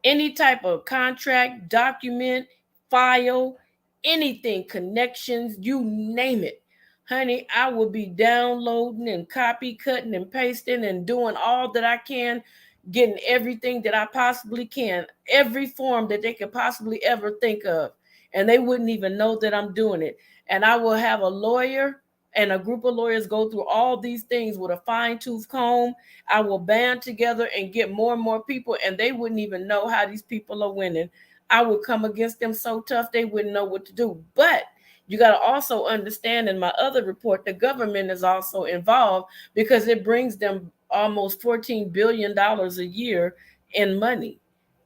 Any type of contract, document, file, anything, connections, you name it. Honey, I will be downloading and copy, cutting and pasting and doing all that I can, getting everything that I possibly can, every form that they could possibly ever think of. And they wouldn't even know that I'm doing it. And I will have a lawyer and a group of lawyers go through all these things with a fine-tooth comb. I will band together and get more and more people, and they wouldn't even know how these people are winning. I would come against them so tough they wouldn't know what to do. But you got to also understand, in my other report, the government is also involved because it brings them almost $14 billion a year in money.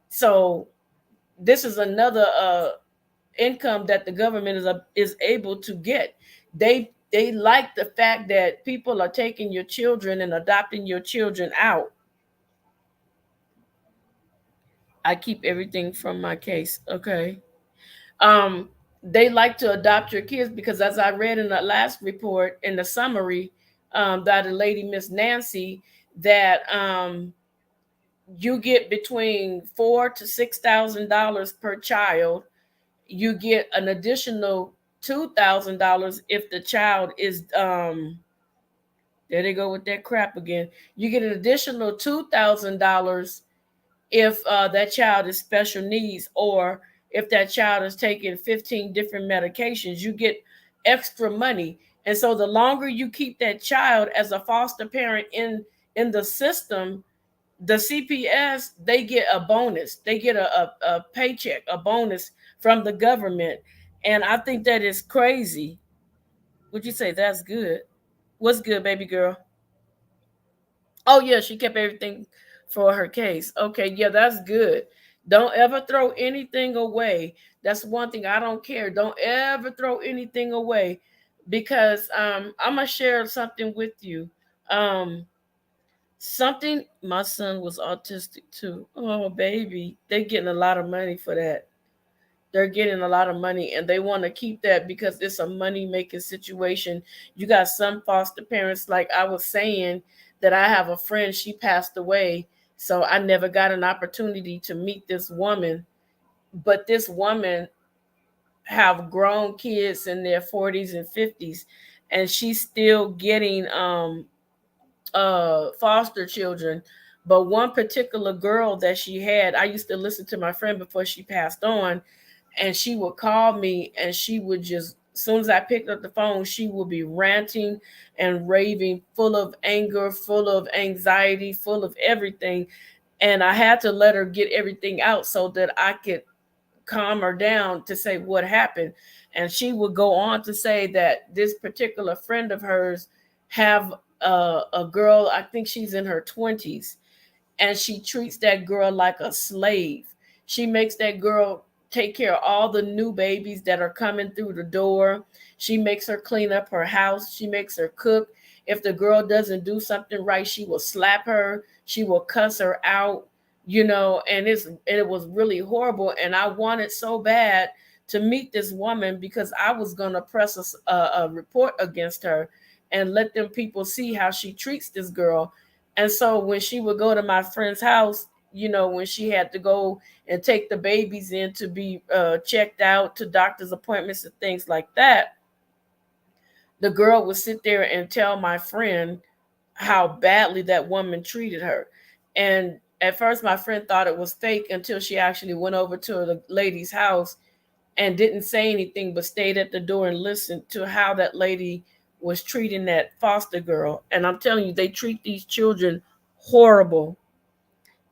So this is another income that the government is able to get. They like the fact that people are taking your children and adopting your children out. I keep everything from my case. Okay. Um, they like to adopt your kids because, as I read in the last report in the summary, by the lady Miss Nancy, that you get between $4,000 to $6,000 per child. You get an additional $2,000 if the child is there they go with that crap again. You get an additional $2,000 if that child is special needs, or if that child is taking 15 different medications. You get extra money. And so the longer you keep that child as a foster parent in the system, the CPS, they get a bonus. They get a paycheck, a bonus from the government. And I think that is crazy. Would you say that's good? What's good, baby girl? Oh yeah, she kept everything for her case. Okay, yeah, that's good. Don't ever throw anything away. That's one thing I don't care. Don't ever throw anything away, because I'm gonna share something with you. Um Something, my son was autistic too. Oh baby, they're getting a lot of money for that. They're getting a lot of money and they want to keep that because it's a money making situation. You got some foster parents, like I was saying, that I have a friend, she passed away. So I never got an opportunity to meet this woman. But this woman have grown kids in their 40s and 50s, and she's still getting foster children. But one particular girl that she had, I used to listen to my friend before she passed on, and she would call me and she would just, as soon as I picked up the phone, she would be ranting and raving, full of anger, full of anxiety, full of everything. And I had to let her get everything out so that I could calm her down to say what happened. And she would go on to say that this particular friend of hers have a girl, I think she's in her 20s, and she treats that girl like a slave. She makes that girl take care of all the new babies that are coming through the door. She makes her clean up her house. She makes her cook. If the girl doesn't do something right, she will slap her. She will cuss her out, and it was really horrible. And I wanted so bad to meet this woman because I was going to press a report against her and let them people see how she treats this girl. And so when she would go to my friend's house, when she had to go and take the babies in to be checked out to doctor's appointments and things like that, the girl would sit there and tell my friend how badly that woman treated her. And at first, my friend thought it was fake until she actually went over to the lady's house and didn't say anything but stayed at the door and listened to how that lady was treating that foster girl. And I'm telling you, they treat these children horrible.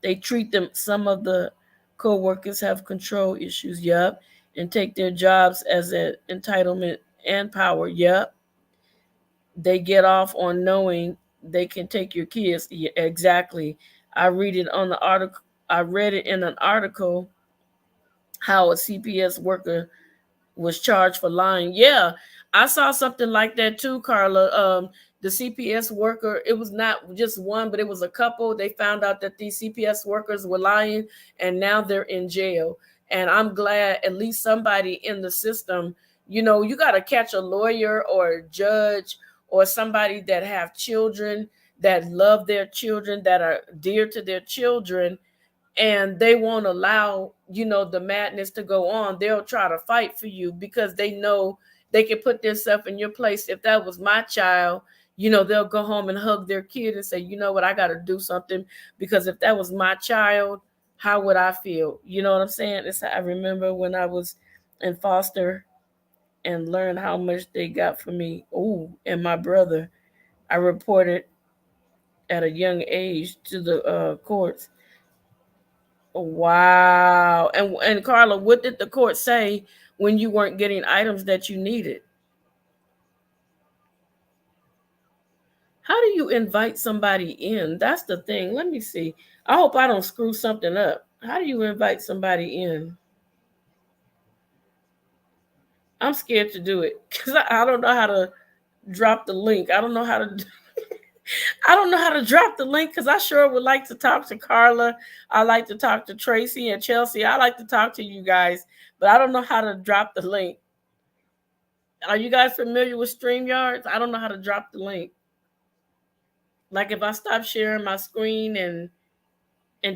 They treat them, some of the co-workers have control issues, yep, and take their jobs as an entitlement and power, yep. They get off on knowing they can take your kids. Yeah, exactly. I read it on the article. I read it in an article how a CPS worker was charged for lying. Yeah, I saw something like that too, Carla. The CPS worker, it was not just one, but it was a couple. They found out that these CPS workers were lying, and now they're in jail. And I'm glad at least somebody in the system, you got to catch a lawyer or a judge or somebody that have children, that love their children, that are dear to their children, and they won't allow the madness to go on. They'll try to fight for you because they know they can put themselves in your place. If that was my child, they'll go home and hug their kid and say, you know what, I got to do something, because if that was my child, how would I feel? You know what I'm saying? I remember when I was in foster and learned how much they got for me. Oh, and my brother, I reported at a young age to the courts. Wow. And Carla, what did the court say when you weren't getting items that you needed? How do you invite somebody in? That's the thing. Let me see. I hope I don't screw something up. How do you invite somebody in? I'm scared to do it because I don't know how to drop the link. I don't know how to I don't know how to drop the link because I sure would like to talk to Carla. I like to talk to Tracy and Chelsea. I like to talk to you guys, but I don't know how to drop the link. Are you guys familiar with StreamYards? I don't know how to drop the link. Like if I stop sharing my screen and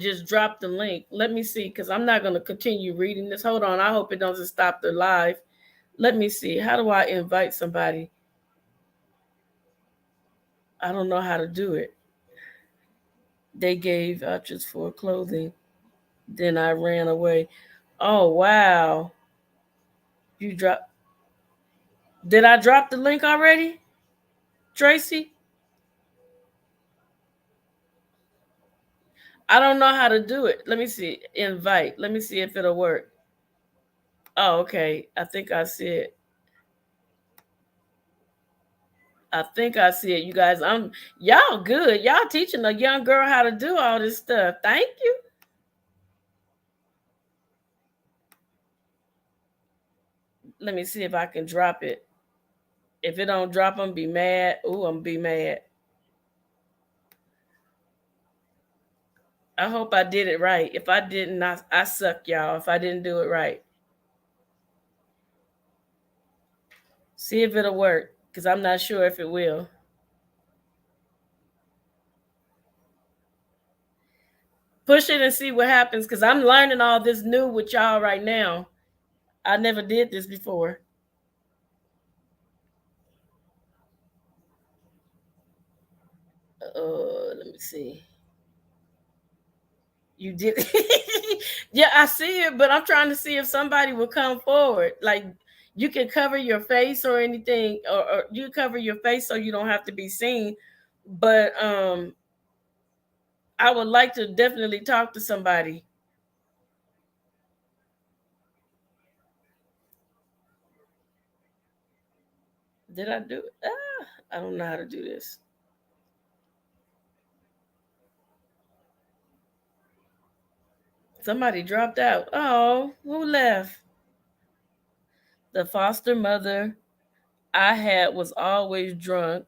just drop the link. Let me see, because I'm not going to continue reading this. Hold on. I hope it doesn't stop the live. Let me see. How do I invite somebody? I don't know how to do it. They gave vouchers for clothing. Then I ran away. Oh wow. You drop Did I drop the link already? Tracy? I don't know how to do it. Let me see. Invite. Let me see if it'll work. Oh, okay. I think I see it. I think I see it. You guys, y'all good. Y'all teaching a young girl how to do all this stuff. Thank you. Let me see if I can drop it. If it don't drop, I'm be mad. Ooh, I'm be mad. I hope I did it right. If I didn't, I suck, y'all. If I didn't do it right. See if it'll work, because I'm not sure if it will. Push it and see what happens, because I'm learning all this new with y'all right now. I never did this before. Let me see. You did. Yeah, I see it, but I'm trying to see if somebody will come forward. Like you can cover your face or anything, or you cover your face so you don't have to be seen. But I would like to definitely talk to somebody. Did I do it? I don't know how to do this. Somebody dropped out. Oh, who left? The foster mother I had was always drunk.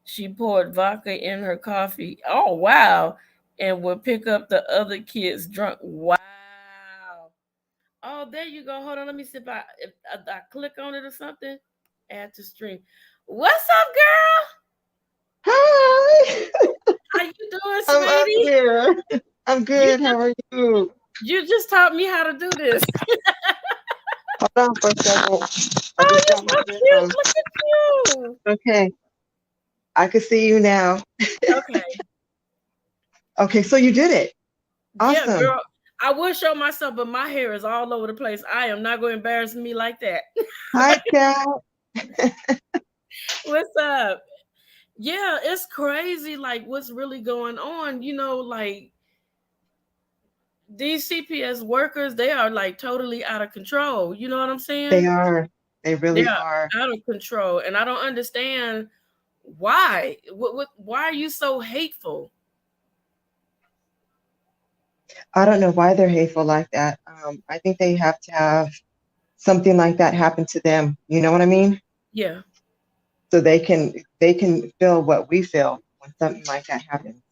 She poured vodka in her coffee. Oh, wow. And would pick up the other kids drunk. Wow. Oh, there you go. Hold on. Let me see if I click on it or something. Add to stream. What's up, Hi. girl? How you doing, I'm up sweetie? here. I'm You good. just How are you? you just taught me how to do this. Hold on for a second. I Oh, just you're got my so cute. earphones. Look at you. Okay, I can see you now. Okay. Okay, so you did it. Yeah, Awesome. girl. I would show myself, but my hair is all over the place. I am not going to embarrass me like that. Hi, Cal. What's up? Yeah, it's crazy. Like, what's really going on? Like these CPS workers, they are like totally out of control. You know what I'm They saying? are. They They really are are. out of control, and I don't understand why. Why are you so hateful? I don't know why they're hateful like that. I think they have to have something like that happen to them. You know what I mean? Yeah, So they can feel what we feel when something like that happens.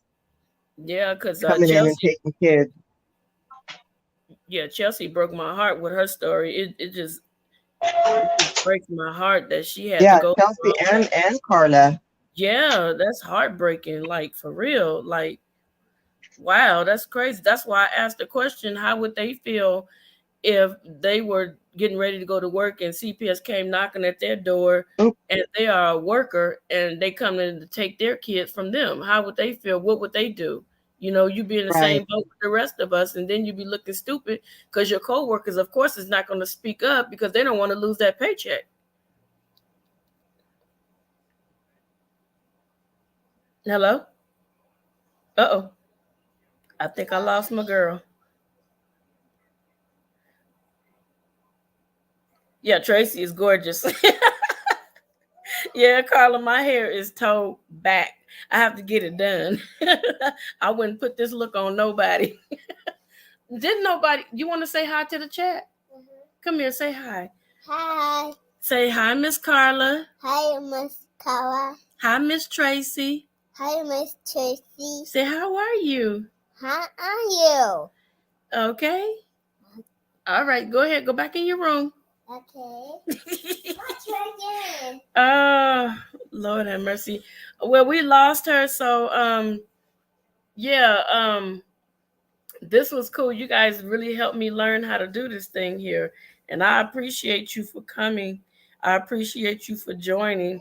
yeah, because Coming in and taking kids. Chelsea broke my heart with her story. It just breaks my heart that she had to Yeah, go through Chelsea all that. and Carla. Yeah, that's heartbreaking. Like for real. Like wow, that's crazy. That's why I asked the question: how would they feel if they were getting ready to go to work and CPS came knocking at their door Oop, and they are a worker and they come in to take their kids from them? How would they feel? What would they do? You be in the right. same boat with the rest of us, and then you be looking stupid because your coworkers, of course, is not going to speak up because they don't want to lose that paycheck. Hello? Uh-oh. I think I lost my girl. Yeah, Tracy is gorgeous. Yeah, Carla, my hair is towed back. I have to get it done. I wouldn't put this look on nobody. Didn't nobody? You want to say hi to the chat? Come here, say hi. Hi. Say hi, Miss Carla. Hi, Miss Carla. Hi, Miss Tracy. Hi, Miss Tracy. Say, how are you? How are you? Okay. All right, go ahead. Go back in your room. Okay. Oh, Lord have mercy. Well, we lost her, so yeah, this was cool. You guys really helped me learn how to do this thing here, and I appreciate you for coming. I appreciate you for joining.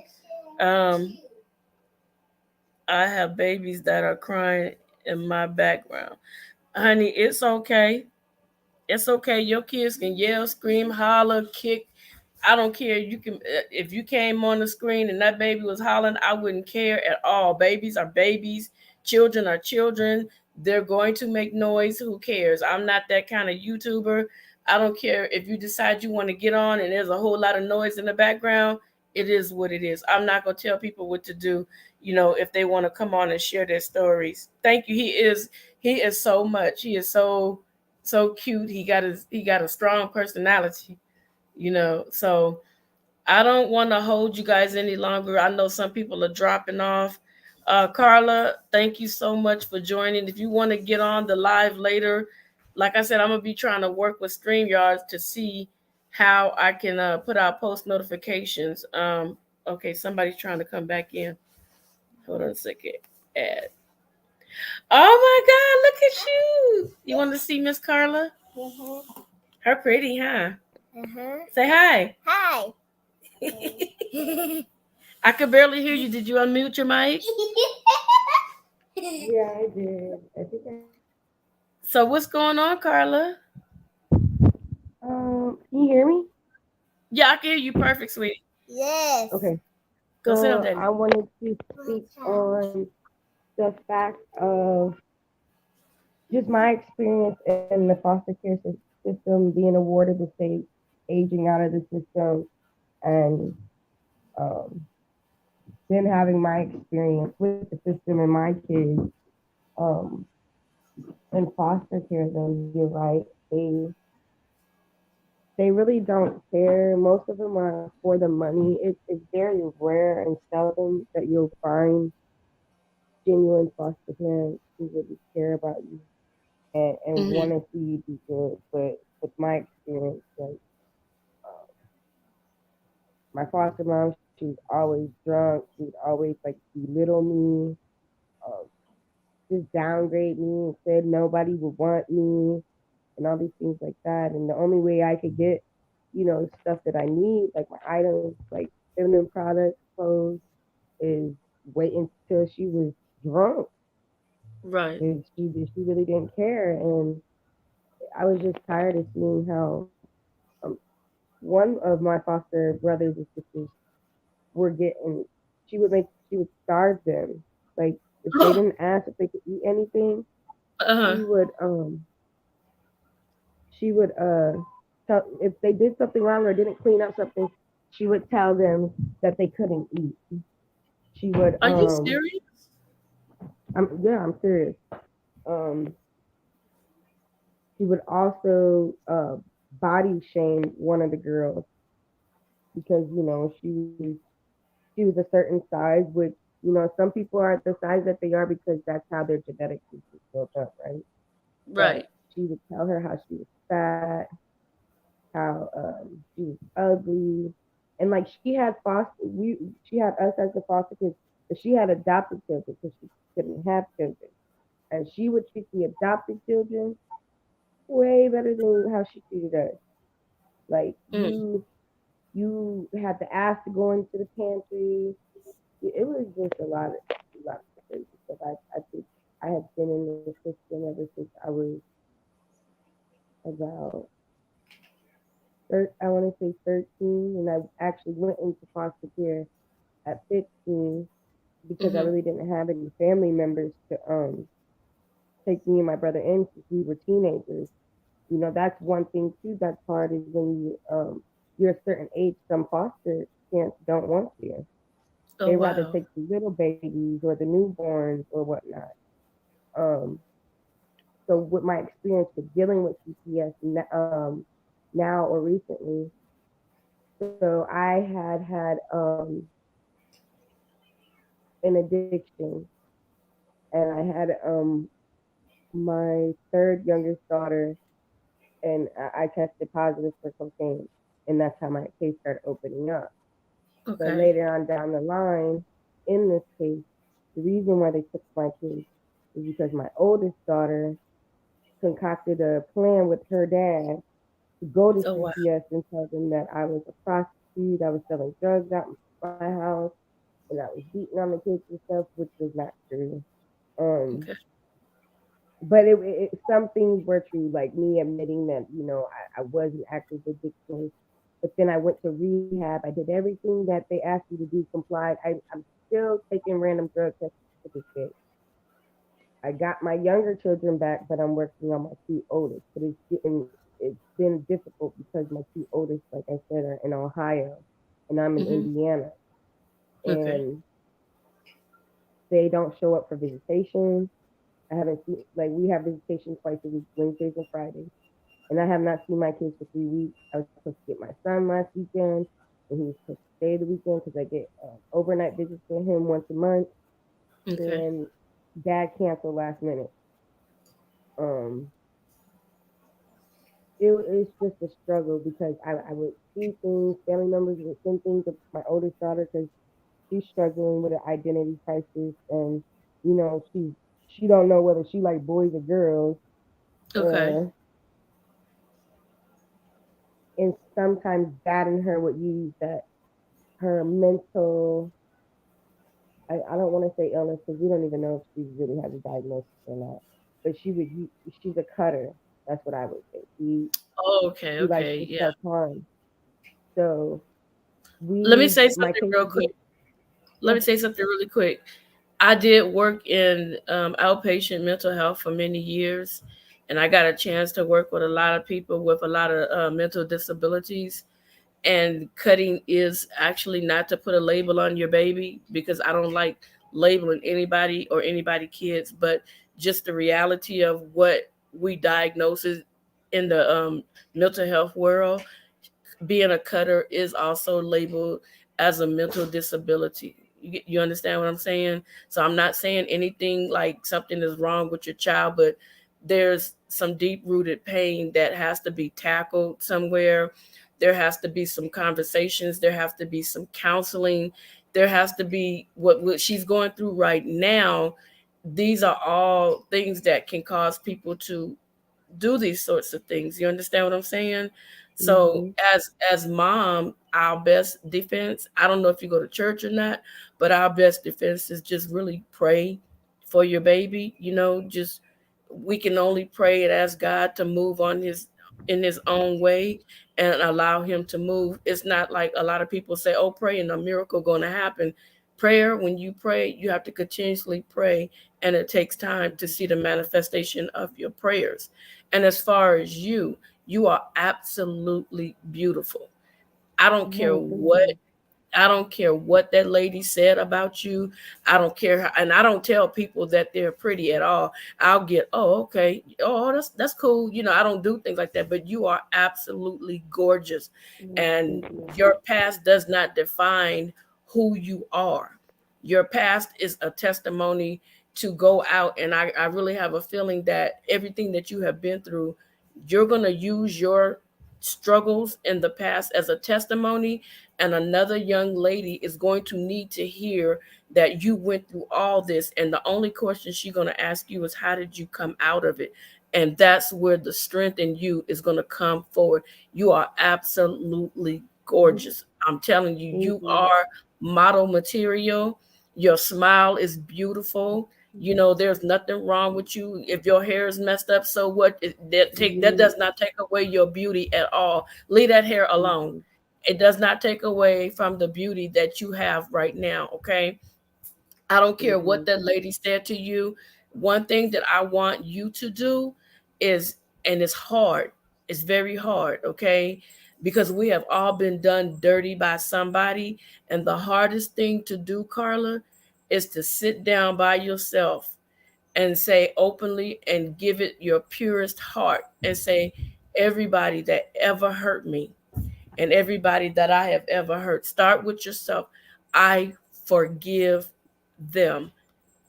Um, I have babies that are crying in my background. Honey, it's okay. It's okay. Your kids can yell, scream, holler, kick. I don't care. You can if you came on the screen and that baby was hollering, I wouldn't care at all. Babies are babies. Children are children. They're going to make noise. Who cares? I'm not that kind of YouTuber. I don't care if you decide you want to get on and there's a whole lot of noise in the background. It is what it is. I'm not going to tell people what to do, if they want to come on and share their stories. Thank you. He is so much. He is so cute. He got a strong personality. So I don't want to hold you guys any longer. I know some people are dropping off. Carla, thank you so much for joining. If you want to get on the live later, like I said, I'm gonna be trying to work with StreamYard to see how I can put out post notifications. Okay, somebody's trying to come back in. Hold on a second. Add. Oh my God, look at you. You want to see Miss Carla? Mm-hmm. Her pretty, huh? Uh-huh. Say hi. Hi. I could barely hear you. Did you unmute your mic? Yeah, I did. I think So what's going on, Carla? can you hear me? Yeah, I can hear you perfect, sweetie. Yes. Okay. Go sit down, So Daddy. I wanted to speak on the fact of just my experience in the foster care system, being awarded the state, aging out of the system, and um, then having my experience with the system and my kids. Um, in foster care, though, you're right. They really don't care. Most of them are for the money. It's very rare and seldom that you'll find genuine foster parents who really care about you and Hmm. want to see you be good. But with my experience, like uh, my foster mom, she was always drunk. She would always like belittle me, uh, just downgrade me and said nobody would want me and all these things like that. And the only way I could get, stuff that I need, like my items, like feminine products, clothes, is wait until she was drunk. Right. And she really didn't care. And I was just tired of seeing how one of my foster brothers and sisters were getting, she would starve them. Like if they didn't ask if they could eat anything, Uh-huh. she would she would tell if they did something wrong or didn't clean up something, she would tell them that they couldn't eat. She would Are you serious? I'm serious. Um she would also body shame one of the girls because she was a certain size, which some people are the size that they are because that's how their genetics is built up, right? Right. But she would tell her how she was fat, how she was ugly, and like she had us as the foster kids, but she had adopted children because she couldn't have children, and she would treat the adopted children way better than how she treated us. Like Mm. you had to ask to go into the pantry. It was just a lot of crazy stuff. I think I had been in the system ever since I was about I want to say 13, and I actually went into foster care at 15 because I Hmm. really didn't have any family members to take me and my brother in since we were teenagers. That's one thing too that's hard is when you're a certain age, some foster parents don't want you. Oh, They rather wow. take the little babies or the newborns or whatnot. Um, so with my experience with dealing with CPS now or recently, so I had an addiction, and I had my third youngest daughter, and I tested positive for cocaine, and that's how my case started opening up. But Okay. later on down the line, in this case, the reason why they took my case is because my oldest daughter concocted a plan with her dad to go to Oh, wow. CPS and tell them that I was a prostitute, I was selling drugs out my house, and I was beating on the kids and stuff, which was not true. Um, Okay. but some things were true, like me admitting that I was an active addiction. But then I went to rehab. I did everything that they asked me to do, complied. I'm still taking random drug tests to this day. I got my younger children back, but I'm working on my two oldest. But it's been difficult because my two oldest, like I said, are in Ohio, and I'm in Hmm. Indiana, Okay. and they don't show up for visitation. I haven't seen like we have visitation twice a week, Wednesdays and Fridays, and I have not seen my kids for 3 weeks. I was supposed to get my son last weekend, and he was supposed to stay the weekend because I get overnight visits with him once a month, Okay. and Dad canceled last minute. Um, it's just a struggle because I would see things, family members would send things to my oldest daughter because she's struggling with an identity crisis, and she don't know whether she like boys or girls, Okay. uh, and sometimes dad and her would use that her mental. I don't want to say illness because we don't even know if she really has a diagnosis or not. But she's a cutter. That's what I would say. Oh, okay. She likes Okay. to Yeah. self harm. So Let me say my something case real is quick. Let yeah. me say something really quick. I did work in outpatient mental health for many years, and I got a chance to work with a lot of people with a lot of mental disabilities. And cutting is actually not to put a label on your baby because I don't like labeling anybody or anybody kids, but just the reality of what we diagnose in the mental health world. Being a cutter is also labeled as a mental disability. You understand what I'm saying? So I'm not saying anything like something is wrong with your child, but there's some deep rooted pain that has to be tackled somewhere. There has to be some conversations. There has to be some counseling. There has to be what she's going through right now. These are all things that can cause people to do these sorts of things. You understand what I'm saying? So Mm-hmm. as mom, our best defense, I don't know if you go to church or not, but our best defense is just really pray for your baby. Just we can only pray and ask God to move in his own way and allow him to move. It's not like a lot of people say, oh, pray and a miracle going to happen. Prayer, when you pray, you have to continuously pray, and it takes time to see the manifestation of your prayers. And as far as you are absolutely beautiful. I don't care Oh, thank what you. I don't care what that lady said about you. I don't care and I don't tell people that they're pretty at all. I'll get, oh, okay. Oh, that's cool. I don't do things like that, but you are absolutely gorgeous. Oh, And thank you. your past does not define who you are. Your past is a testimony to go out. And I really have a feeling that everything that you have been through, you're going to use your struggles in the past as a testimony, and another young lady is going to need to hear that you went through all this, and the only question she's going to ask you is, how did you come out of it? And that's where the strength in you is going to come forward. You are absolutely gorgeous. I'm telling you, Thank you you. are model material. Your smile is beautiful. There's nothing wrong with you. If your hair is messed up, so what? That Mm-hmm. does not take away your beauty at all. Leave that hair Thank alone. you. It does not take away from the beauty that you have right now. Okay. I don't care Thank what you. that lady said to you. One thing that I want you to do is, and it's hard, it's very hard, okay? Because we have all been done dirty by somebody. And the hardest thing to do, Carla, is to sit down by yourself and say openly and give it your purest heart and say, everybody that ever hurt me, and everybody that I have ever hurt. Start with yourself. I forgive them,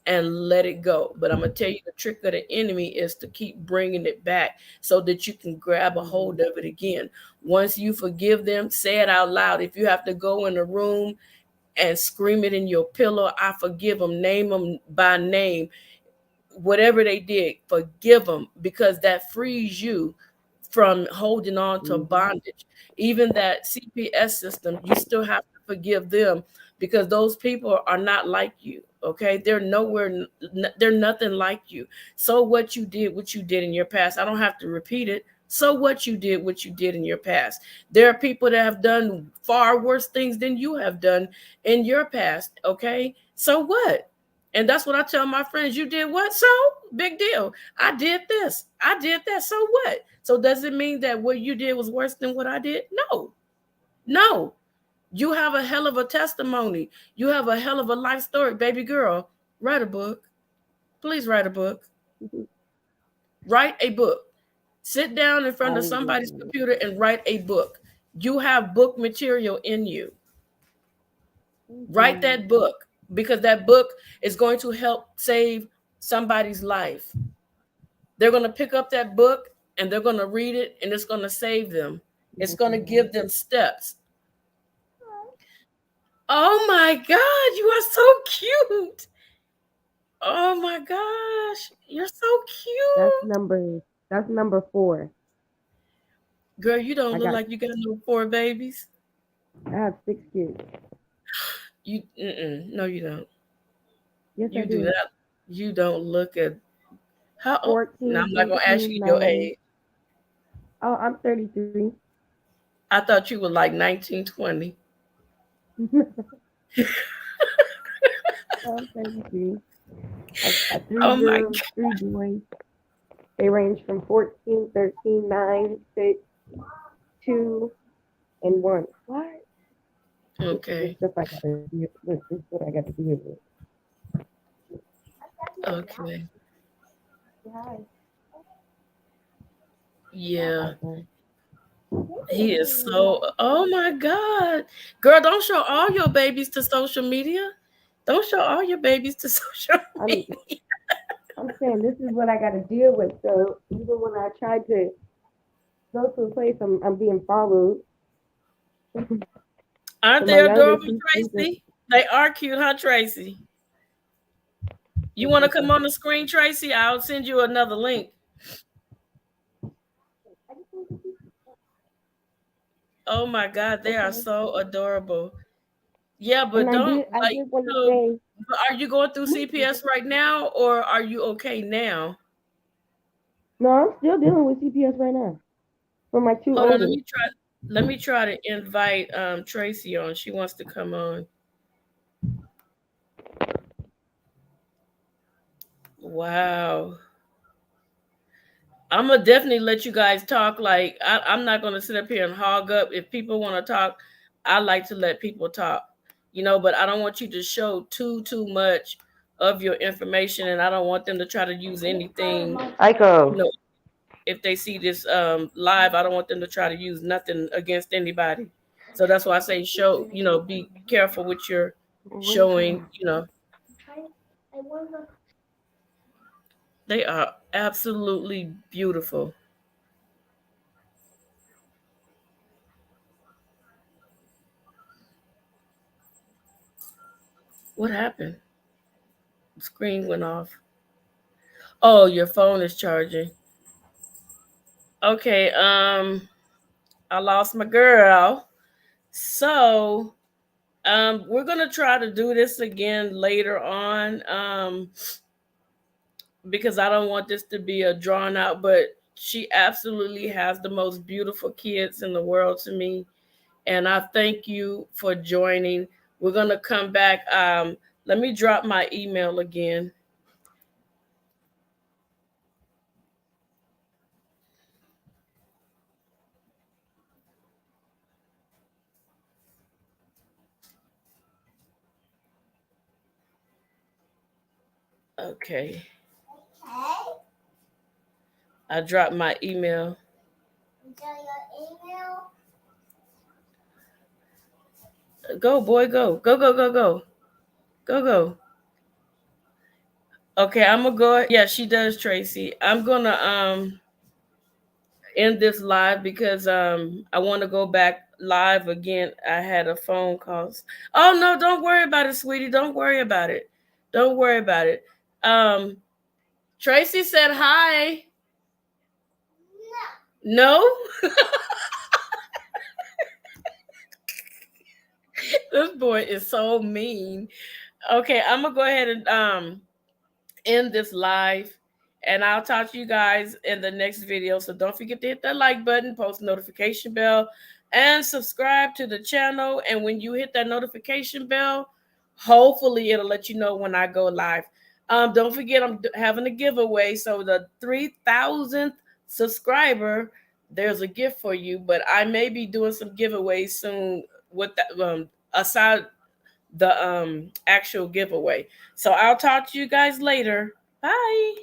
and let it go. But I'm going to tell you, the trick of the enemy is to keep bringing it back so that you can grab a Mm-hmm. hold of it again. Once you forgive them, say it out loud. If you have to go in a room and scream it in your pillow, I forgive them, name them by name, whatever they did, forgive them, because that frees you from holding on to Mm-hmm. bondage. Even that CPS system, you still have to forgive them, because those people are not like you. Okay, they're nowhere, they're nothing like you. So what you did in your past, I don't have to repeat it. So what you did in your past. There are people that have done far worse things than you have done in your past. Okay, so what? And that's what I tell my friends. You did what? So big deal. I did this. I did that. So what? So does it mean that what you did was worse than what I did? No. No. You have a hell of a testimony. You have a hell of a life story, baby girl. Write a book. Please write a book. Mm-hmm. Write a book. Sit down in I front of will do somebody's that. computer and write a book. You have book material in you. Thank Write you. that book, because that book is going to help save somebody's life. They're going to pick up that book and they're going to read it, and it's going to save them. It's going to Mm-hmm. give them steps. Oh my God, you are so cute. Oh my gosh, you're so That's cute. number. That's number 4. Girl, you don't I look got. like you got no 4 babies. I have 6 kids. No, you don't. Yes, I You do do. that. You don't look at how old. Now, 14, I'm not going to ask 18, you your 9. age. Oh, I'm 33. I thought you were like 19, 20. I'm 33. I got 3 Oh my girls, 3 boys. They range from 14, 13, 9, 6, 2, and 1. What? God. This is the Okay. stuff I gotta deal with. This is what I gotta deal with. Okay. Hi. Yeah. Okay. He is so, oh my God. Girl, don't show all your babies to social media. Don't show all your babies to social I'm media. I'm saying this is what I got to deal with. So even when I try to go to a place, I'm being followed. Aren't So they my youngest, adorable, he's Tracy? They are cute, huh, Tracy? You want to come on the screen, Tracy? I'll send you another link. Oh my God, they are okay. so adorable. Yeah, but And don't I like, did want to so say, are you going through CPS right now or are you okay now? no, I'm still dealing with CPS right now for my two Hold on, oldest. let me try to invite Tracy on. She wants to come on. Wow. I'm gonna definitely let you guys talk. Like I'm not gonna sit up here and hog up. If people want to talk, I like to let people talk, but I don't want you to show too much of your information, and I don't want them to try to use anything. Aiko. If they see this live, I don't want them to try to use nothing against anybody. So that's why I say show. Be careful with your showing. They are absolutely beautiful. What happened? The screen went off. Oh, your phone is charging. Okay, I lost my girl. So, we're gonna try to do this again later on. Because I don't want this to be a drawn out, but she absolutely has the most beautiful kids in the world to me. And I thank you for joining. We're gonna come back. Let me drop my email again. Okay. I dropped my email. Go, boy, go. Go, go, go, go. Go, go. Okay, I'm gonna go. Yeah, she does, Tracy. I'm gonna end this live because I want to go back live again. I had a phone call. Oh no, don't worry about it, sweetie. Don't worry about it. Don't worry about it. Tracy said hi. No? This boy is so mean. Okay, I'm gonna go ahead and end this live, and I'll talk to you guys in the next video. So don't forget to hit that like button, post notification bell, and subscribe to the channel. And when you hit that notification bell, hopefully it'll let you know when I go live. Don't forget I'm having a giveaway. So the 3,000th subscriber, there's a gift for you. But I may be doing some giveaways soon with that aside the actual giveaway. So I'll talk to you guys later. Bye.